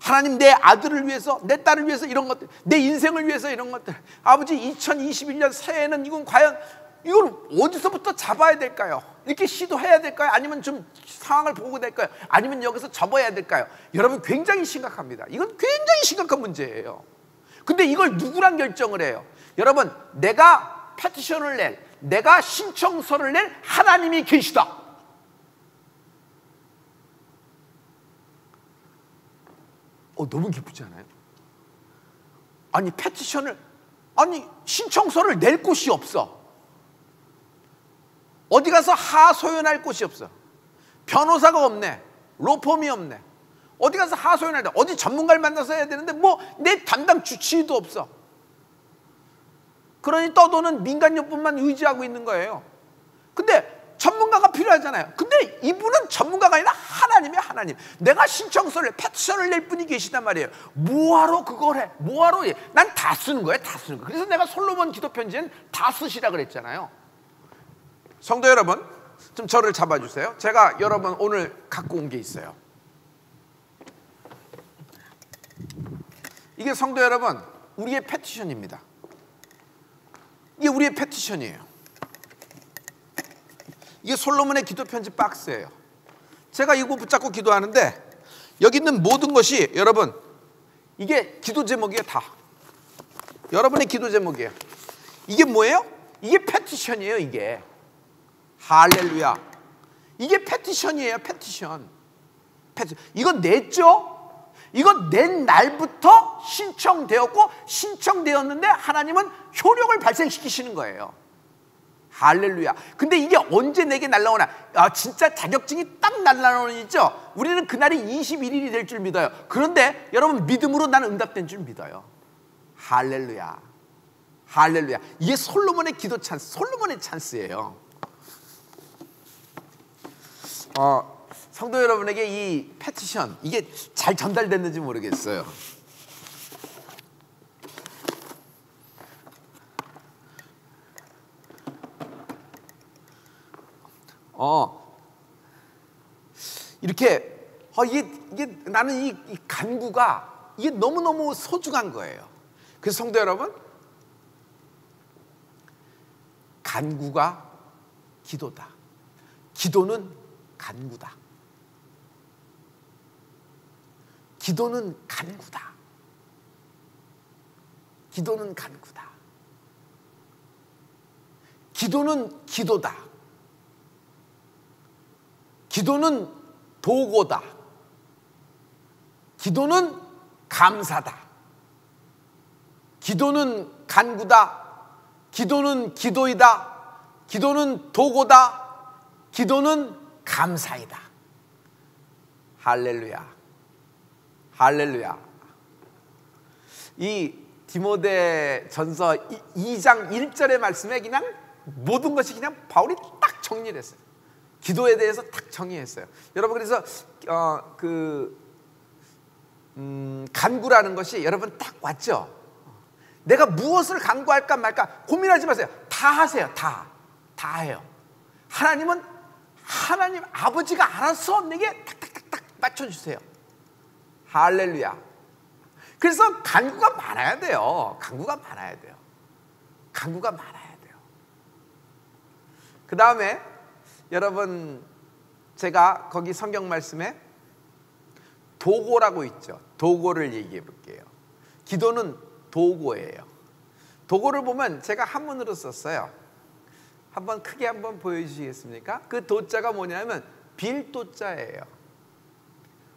하나님, 내 아들을 위해서, 내 딸을 위해서 이런 것들, 내 인생을 위해서 이런 것들. 아버지, 2021년 새해에는 이건 과연 이걸 어디서부터 잡아야 될까요? 이렇게 시도해야 될까요? 아니면 좀 상황을 보고 될까요? 아니면 여기서 접어야 될까요? 여러분, 굉장히 심각합니다. 이건 굉장히 심각한 문제예요. 근데 이걸 누구랑 결정을 해요? 여러분, 내가 패티션을 낼, 내가 신청서를 낼 하나님이 계시다. 너무 기쁘지 않아요? 아니 신청서를 낼 곳이 없어. 어디 가서 하소연할 곳이 없어. 변호사가 없네. 로펌이 없네. 어디 가서 하소연할 때 어디 전문가를 만나서 해야 되는데 내 담당 주치의도 없어. 그러니 떠도는 민간요법만 의지하고 있는 거예요. 근데 전문가가 필요하잖아요. 근데 이분은 전문가가 아니라 하나님이에요. 하나님. 내가 신청서를 패티션을 낼 분이 계시단 말이에요. 뭐하러 그걸 해? 뭐하러 해? 난 다 쓰는 거예요. 다 쓰는 거. 그래서 내가 솔로몬 기도 편지는 다 쓰시라 그랬잖아요. 성도 여러분, 좀 저를 잡아주세요. 제가 여러분 오늘 갖고 온 게 있어요. 이게 성도 여러분, 우리의 패티션입니다. 이게 우리의 패티션이에요. 이게 솔로몬의 기도 편지 박스예요. 제가 이거 붙잡고 기도하는데 여기 있는 모든 것이 여러분, 이게 기도 제목이에요. 다 여러분의 기도 제목이에요. 이게 뭐예요? 이게 패티션이에요. 이게 할렐루야. 이게 패티션이에요. 패티션. 이건 냈죠? 이건 낸 날부터 신청되었고 신청되었는데 하나님은 효력을 발생시키시는 거예요. 할렐루야. 근데 이게 언제 내게 날라오나? 진짜 자격증이 딱 날라오는이죠. 우리는 그날이 21일이 될 줄 믿어요. 그런데 여러분, 믿음으로 나는 응답된 줄 믿어요. 할렐루야. 할렐루야. 이게 솔로몬의 기도 찬스, 솔로몬의 찬스예요. 성도 여러분에게 이 패티션, 이게 잘 전달됐는지 모르겠어요. 이렇게 이게 나는 이 간구가 이게 너무너무 소중한 거예요. 그래서 성도 여러분, 간구가 기도다. 기도는 간구다. 기도는 간구다. 기도는 간구다. 기도는 기도다. 기도는 도고다. 기도는 감사다. 기도는 간구다. 기도는 기도이다. 기도는 도고다. 기도는 감사이다. 할렐루야. 할렐루야. 이 디모데 전서 2장 1절의 말씀에 그냥 모든 것이 그냥 바울이 딱 정리를 했어요. 기도에 대해서 딱 정의했어요. 여러분, 그래서 간구라는 것이 여러분 딱 왔죠. 내가 무엇을 간구할까 말까 고민하지 마세요. 다 하세요. 다 해요. 하나님은 하나님 아버지가 알아서 내게 탁탁탁탁 맞춰주세요. 할렐루야. 그래서 간구가 많아야 돼요. 간구가 많아야 돼요. 간구가 많아야 돼요. 그 다음에 여러분, 제가 거기 성경 말씀에 도고라고 있죠. 도고를 얘기해 볼게요. 기도는 도고예요. 도고를 보면 제가 한문으로 썼어요. 한번 크게 한번 보여주시겠습니까? 그 도자가 뭐냐면 빌도자예요.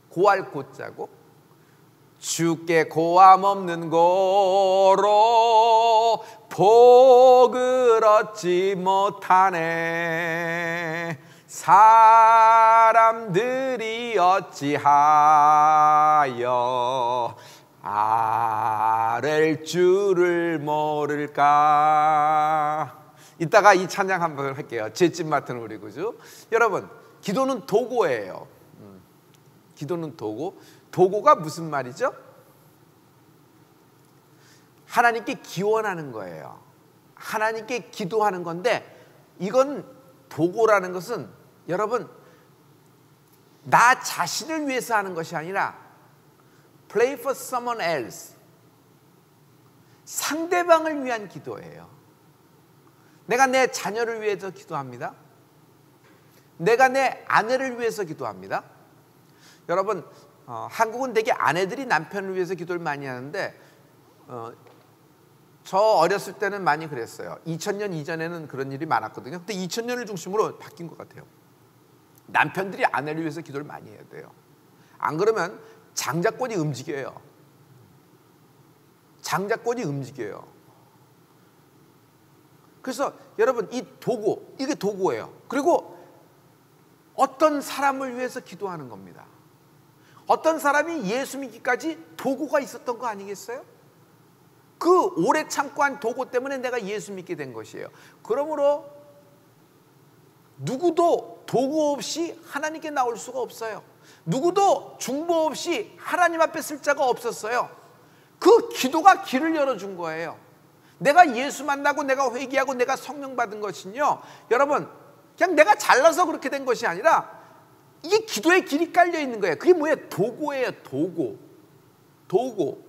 고할 고자고, 주께 고함 없는 고로 복을 얻지 못하네. 사람들이 어찌하여 아랠 줄을 모를까. 이따가 이 찬양 한번 할게요. 제집 맡은 우리 구주. 여러분, 기도는 도고예요. 기도는 도고. 도고가 무슨 말이죠? 하나님께 기원하는 거예요. 하나님께 기도하는 건데, 이건 도고라는 것은 여러분, 나 자신을 위해서 하는 것이 아니라 pray for someone else, 상대방을 위한 기도예요. 내가 내 자녀를 위해서 기도합니다. 내가 내 아내를 위해서 기도합니다. 여러분, 한국은 되게 아내들이 남편을 위해서 기도를 많이 하는데, 저 어렸을 때는 많이 그랬어요. 2000년 이전에는 그런 일이 많았거든요. 근데 2000년을 중심으로 바뀐 것 같아요. 남편들이 아내를 위해서 기도를 많이 해야 돼요. 안 그러면 장자권이 움직여요. 장자권이 움직여요. 그래서 여러분, 이 도고, 이게 도고예요. 그리고 어떤 사람을 위해서 기도하는 겁니다. 어떤 사람이 예수 믿기까지 도고가 있었던 거 아니겠어요? 그 오래 참고 한 도고 때문에 내가 예수 믿게 된 것이에요. 그러므로 누구도 도고 없이 하나님께 나올 수가 없어요. 누구도 중보 없이 하나님 앞에 쓸 자가 없었어요. 그 기도가 길을 열어준 거예요. 내가 예수 만나고 내가 회개하고 내가 성령 받은 것은요, 여러분, 그냥 내가 잘나서 그렇게 된 것이 아니라 이게 기도의 길이 깔려 있는 거예요. 그게 뭐예요? 도고예요. 도고. 도고.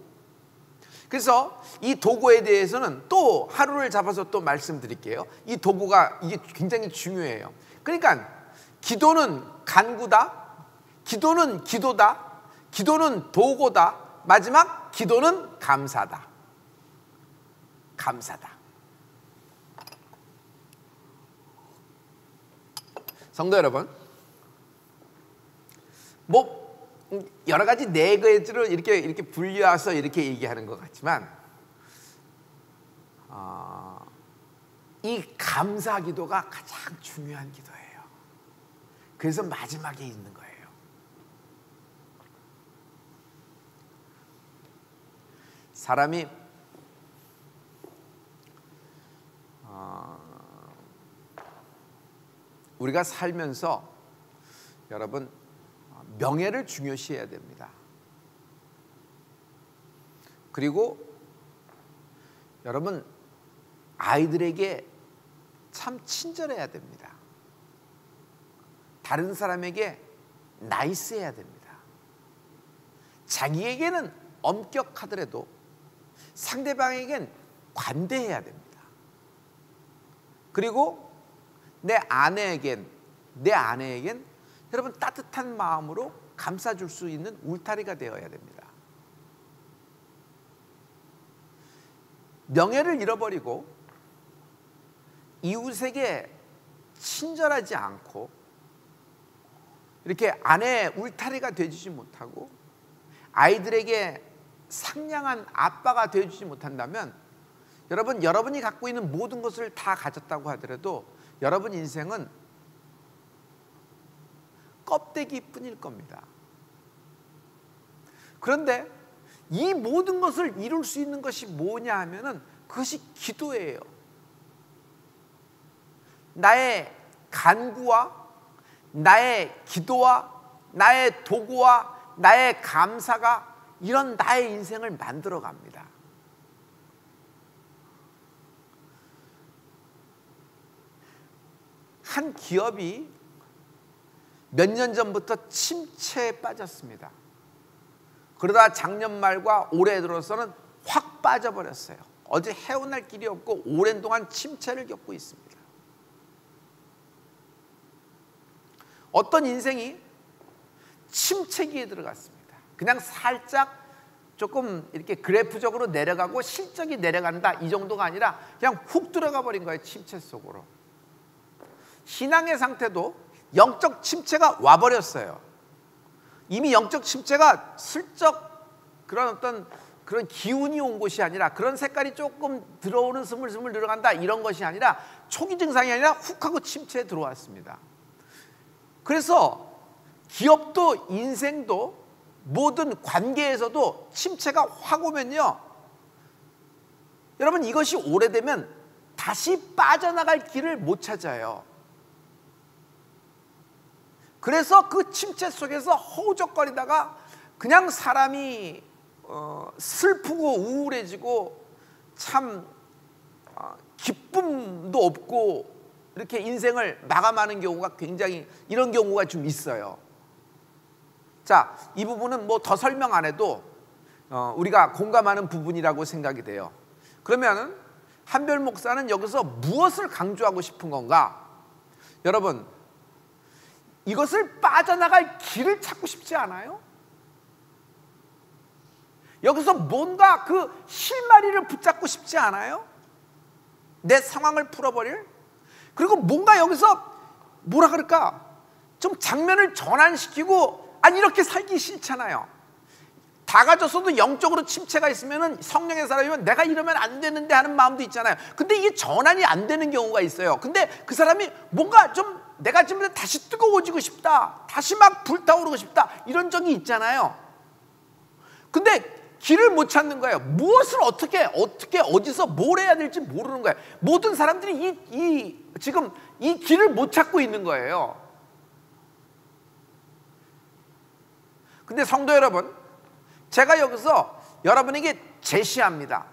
그래서 이 도고에 대해서는 또 하루를 잡아서 또 말씀드릴게요. 이 도고가 이게 굉장히 중요해요. 그러니까 기도는 간구다. 기도는 기도다. 기도는 도고다. 마지막 기도는 감사다. 감사다. 성도 여러분, 여러 가지 네 가지로 이렇게 분류해서 이렇게 얘기하는 것 같지만 이 감사 기도가 가장 중요한 기도예요. 그래서 마지막에 있는 거예요. 사람이 우리가 살면서 여러분 명예를 중요시해야 됩니다. 그리고 여러분 아이들에게 참 친절해야 됩니다. 다른 사람에게 나이스해야 됩니다. 자기에게는 엄격하더라도 상대방에겐 관대해야 됩니다. 그리고 내 아내에겐 여러분 따뜻한 마음으로 감싸줄 수 있는 울타리가 되어야 됩니다. 명예를 잃어버리고 이웃에게 친절하지 않고 이렇게 아내의 울타리가 되어주지 못하고 아이들에게 상냥한 아빠가 되어주지 못한다면 여러분이 갖고 있는 모든 것을 다 가졌다고 하더라도 여러분 인생은 껍데기뿐일 겁니다. 그런데 이 모든 것을 이룰 수 있는 것이 뭐냐 하면은 그것이 기도예요. 나의 간구와 나의 기도와 나의 도구와 나의 감사가 이런 나의 인생을 만들어 갑니다. 한 기업이 몇 년 전부터 침체에 빠졌습니다. 그러다 작년 말과 올해 들어서는 확 빠져버렸어요. 어제 헤어날 길이 없고 오랜 동안 침체를 겪고 있습니다. 어떤 인생이 침체기에 들어갔습니다. 그냥 살짝 조금 이렇게 그래프적으로 내려가고 실적이 내려간다 이 정도가 아니라 그냥 훅 들어가 버린 거예요. 침체 속으로. 신앙의 상태도 영적 침체가 와버렸어요. 이미 영적 침체가 슬쩍 그런 기운이 온 것이 아니라 그런 색깔이 조금 들어오는 스물스물 들어간다 이런 것이 아니라 초기 증상이 아니라 훅 하고 침체에 들어왔습니다. 그래서 기업도 인생도 모든 관계에서도 침체가 확 오면요, 여러분 이것이 오래되면 다시 빠져나갈 길을 못 찾아요. 그래서 그 침체 속에서 허우적거리다가 그냥 사람이 슬프고 우울해지고 참 기쁨도 없고 이렇게 인생을 마감하는 경우가 굉장히 이런 경우가 좀 있어요. 자, 이 부분은 뭐 더 설명 안 해도 우리가 공감하는 부분이라고 생각이 돼요. 그러면 한별 목사는 여기서 무엇을 강조하고 싶은 건가? 여러분, 이것을 빠져나갈 길을 찾고 싶지 않아요? 여기서 뭔가 그 실마리를 붙잡고 싶지 않아요? 내 상황을 풀어버릴? 그리고 뭔가 여기서 뭐라 그럴까? 좀 장면을 전환시키고 이렇게 살기 싫잖아요. 다 가졌어도 영적으로 침체가 있으면 성령의 사람이면 내가 이러면 안 되는데 하는 마음도 있잖아요. 근데 이게 전환이 안 되는 경우가 있어요. 근데 그 사람이 뭔가 좀 내가 지금 다시 뜨거워지고 싶다, 다시 막 불타오르고 싶다 이런 적이 있잖아요. 근데 길을 못 찾는 거예요. 무엇을 어떻게 어디서 뭘 해야 될지 모르는 거예요. 모든 사람들이 지금 이 길을 못 찾고 있는 거예요. 근데 성도 여러분, 제가 여기서 여러분에게 제시합니다.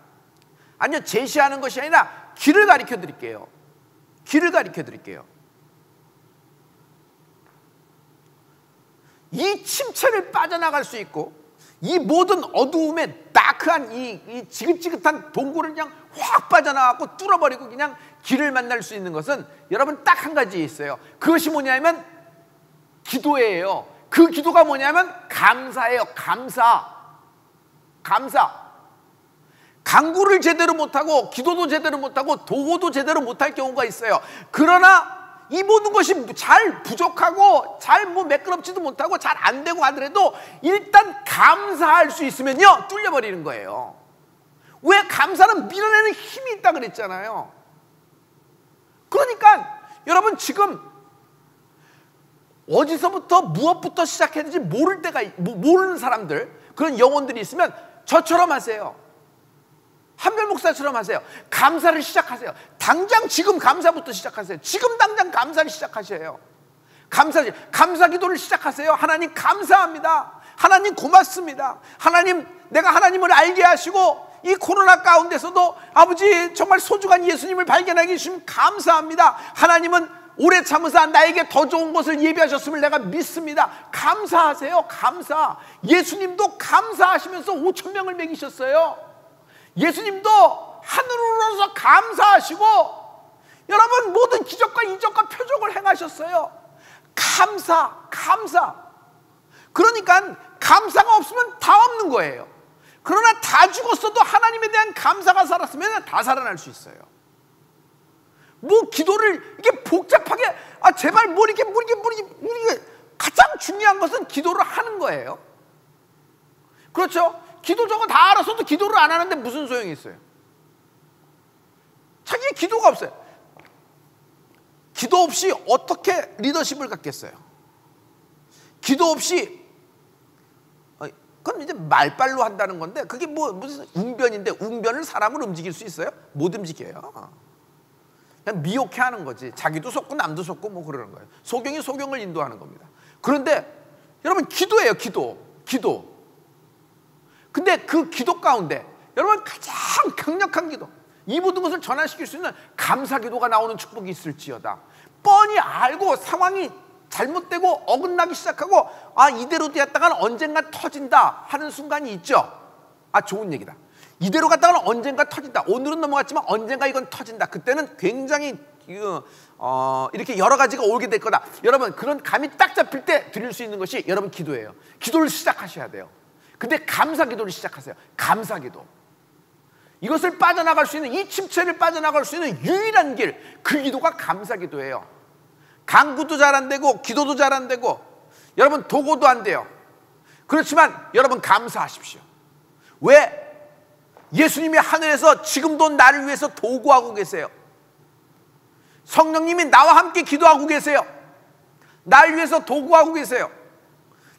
아니요, 제시하는 것이 아니라 길을 가르쳐 드릴게요. 길을 가르쳐 드릴게요. 이 침체를 빠져나갈 수 있고 이 모든 어두움에 다크한 이 지긋지긋한 동굴을 그냥 확 빠져나가고 뚫어버리고 그냥 길을 만날 수 있는 것은 여러분 딱 한 가지 있어요. 그것이 뭐냐면 기도예요. 그 기도가 뭐냐면 감사예요. 감사. 간구를 제대로 못하고 기도도 제대로 못하고 도구도 제대로 못할 경우가 있어요. 그러나 이 모든 것이 잘 부족하고 잘 뭐 매끄럽지도 못하고 잘 안 되고 하더라도 일단 감사할 수 있으면요 뚫려버리는 거예요. 왜? 감사는 밀어내는 힘이 있다 그랬잖아요. 그러니까 여러분 지금 어디서부터 무엇부터 시작해야 되는지 모르는 사람들, 그런 영혼들이 있으면 저처럼 하세요. 한별 목사처럼 하세요. 감사를 시작하세요. 당장 지금 감사부터 시작하세요. 지금 당장 감사를 시작하셔요. 감사 기도를 시작하세요. 하나님 감사합니다. 하나님 고맙습니다. 하나님, 내가 하나님을 알게 하시고 이 코로나 가운데서도 아버지 정말 소중한 예수님을 발견하게 해주시면 감사합니다. 하나님은 오래 참으사 나에게 더 좋은 것을 예비하셨음을 내가 믿습니다. 감사하세요. 감사. 예수님도 감사하시면서 5,000명을 먹이셨어요. 예수님도 하늘으로서 감사하시고 여러분 모든 기적과 이적과 표적을 행하셨어요. 감사. 그러니까 감사가 없으면 다 없는 거예요. 그러나 다 죽었어도 하나님에 대한 감사가 살았으면 다 살아날 수 있어요. 뭐 기도를 이렇게 복잡하게 제발 뭐 이렇게 가장 중요한 것은 기도를 하는 거예요. 그렇죠? 기도 저거 다 알아서도 기도를 안 하는데 무슨 소용이 있어요? 자기의 기도가 없어요. 기도 없이 어떻게 리더십을 갖겠어요? 기도 없이 그럼 이제 말빨로 한다는 건데 그게 뭐 무슨 웅변인데 웅변을 사람을 움직일 수 있어요? 못 움직여요. 그냥 미혹해 하는 거지. 자기도 속고 남도 속고 뭐 그러는 거예요. 소경이 소경을 인도하는 겁니다. 그런데 여러분 기도예요. 기도. 근데 그 기도 가운데 여러분 가장 강력한 기도, 이 모든 것을 전환시킬 수 있는 감사 기도가 나오는 축복이 있을지어다. 뻔히 알고 상황이 잘못되고 어긋나기 시작하고 이대로 되었다가는 언젠가 터진다 하는 순간이 있죠. 좋은 얘기다. 이대로 갔다가는 언젠가 터진다. 오늘은 넘어갔지만 언젠가 이건 터진다. 그때는 굉장히 이렇게 여러 가지가 오게 될 거다. 여러분 그런 감이 딱 잡힐 때 드릴 수 있는 것이 여러분 기도예요. 기도를 시작하셔야 돼요. 근데 감사 기도를 시작하세요. 감사 기도. 이것을 빠져나갈 수 있는, 이 침체를 빠져나갈 수 있는 유일한 길, 그 기도가 감사 기도예요. 강구도 잘 안 되고 기도도 잘 안 되고 여러분 도고도 안 돼요. 그렇지만 여러분 감사하십시오. 왜? 예수님이 하늘에서 지금도 나를 위해서 도구하고 계세요. 성령님이 나와 함께 기도하고 계세요. 나를 위해서 도구하고 계세요.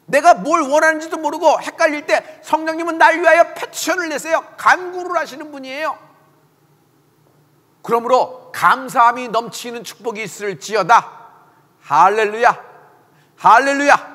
내가 뭘 원하는지도 모르고 헷갈릴 때 성령님은 날 위하여 패티션을 내세요. 간구를 하시는 분이에요. 그러므로 감사함이 넘치는 축복이 있을지어다. 할렐루야, 할렐루야.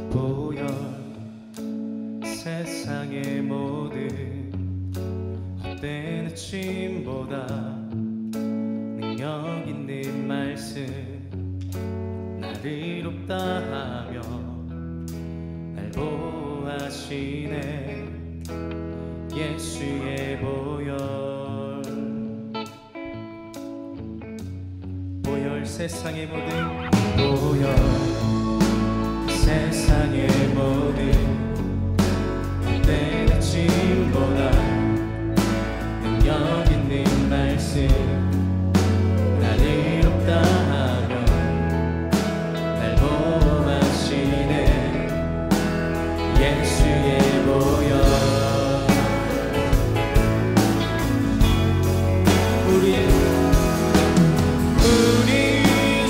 보여 세상의 모든 헛된 짐보다 능력 있는 말씀 나를 이롭다 하며 날 보호하시네. 예수의 보혈 세상의 모든 보혈 세상의 모든 헛된 짐보다 능력 있는 말씀 나를 이롭다 하며 날 보호하시네. 예수의 보혈 우리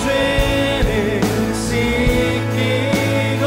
죄는 씻기고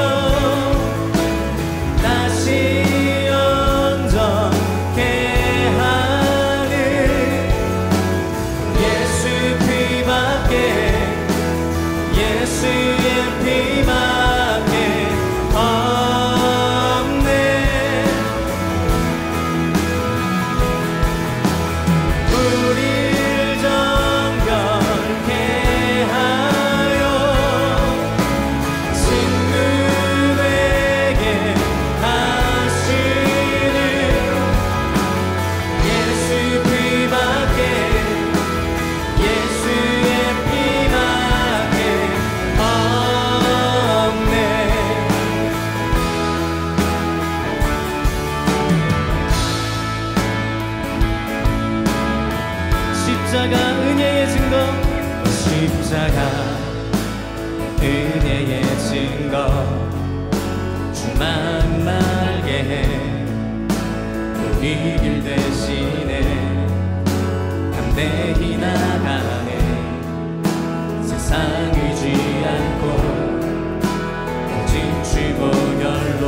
주만 말게 해. 우리 길 대신에 담대히 나가네. 세상 의지 않고 오직 주 보혈로.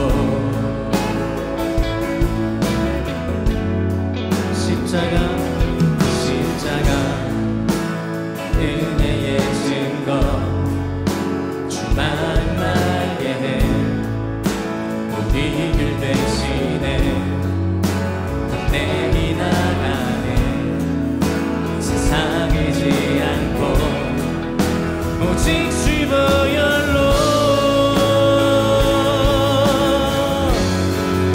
십자가 은혜의 증거 주만 말게 해. 우리 길 대신에 담대히 나가네. 세상이지 않고 오직 주 보혈로.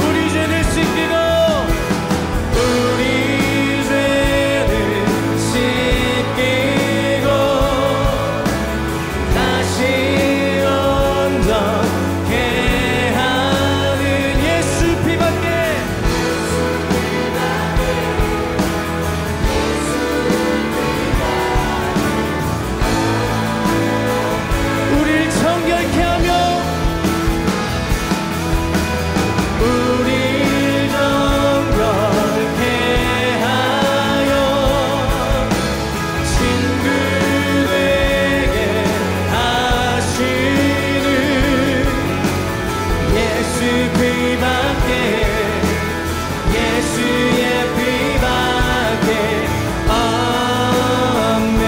우리 죄를 씻기고 우리 죄를 씻기고 다시 온전케 하는 예수 피밖에. 우리를 정결케 하며 우리를 정결케 하여 친구 되게 하시는 예수 피밖에. 예수의 피밖에 없네.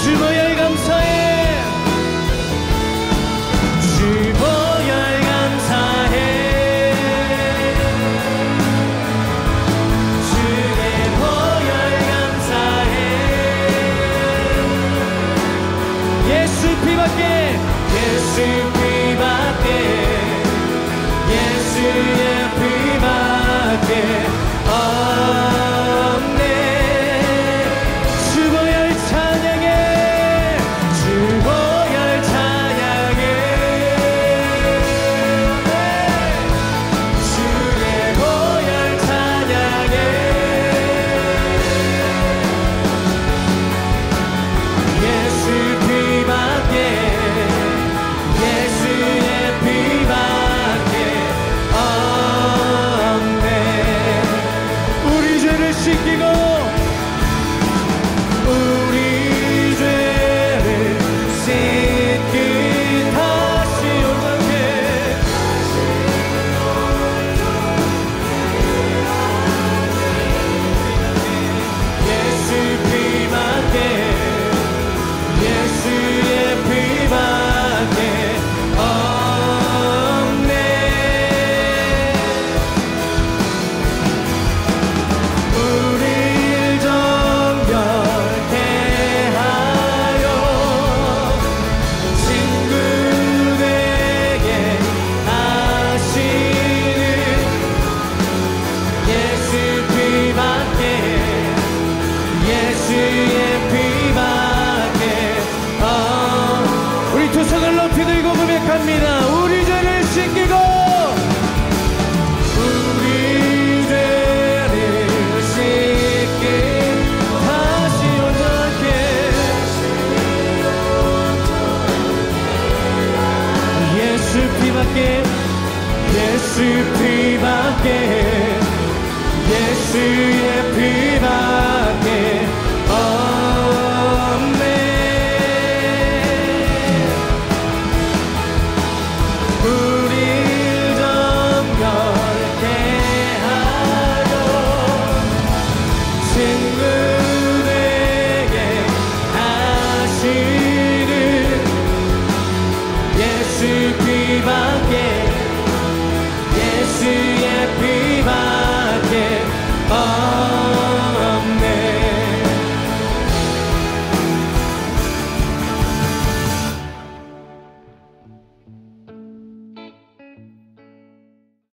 주 보혈 감사해. 주 보혈 감사해. 주의 보혈 감사해. 예수 피밖에. 예수 피밖에. 예수의 피밖에 없네. 주 보혈 찬양해. 주 보혈 찬양해. 주의 보혈 찬양해. 예수 피밖에. 예수의 피밖에 없네. 우리 죄를 씻기고 우리 죄를 씻기 다시 온전케. 예수 피밖에. 예수의 피밖에 없네. 우릴 정결케 하여 친구 되게 하시는 예수 피밖에. 예수의 피밖에 우리 두 손을 높이 들고 고백합니다. 우리 죄를 씻기고 우리 죄를 씻기 다시 온전케. 예수 피밖에. 예수 피밖에. 예수의 피밖에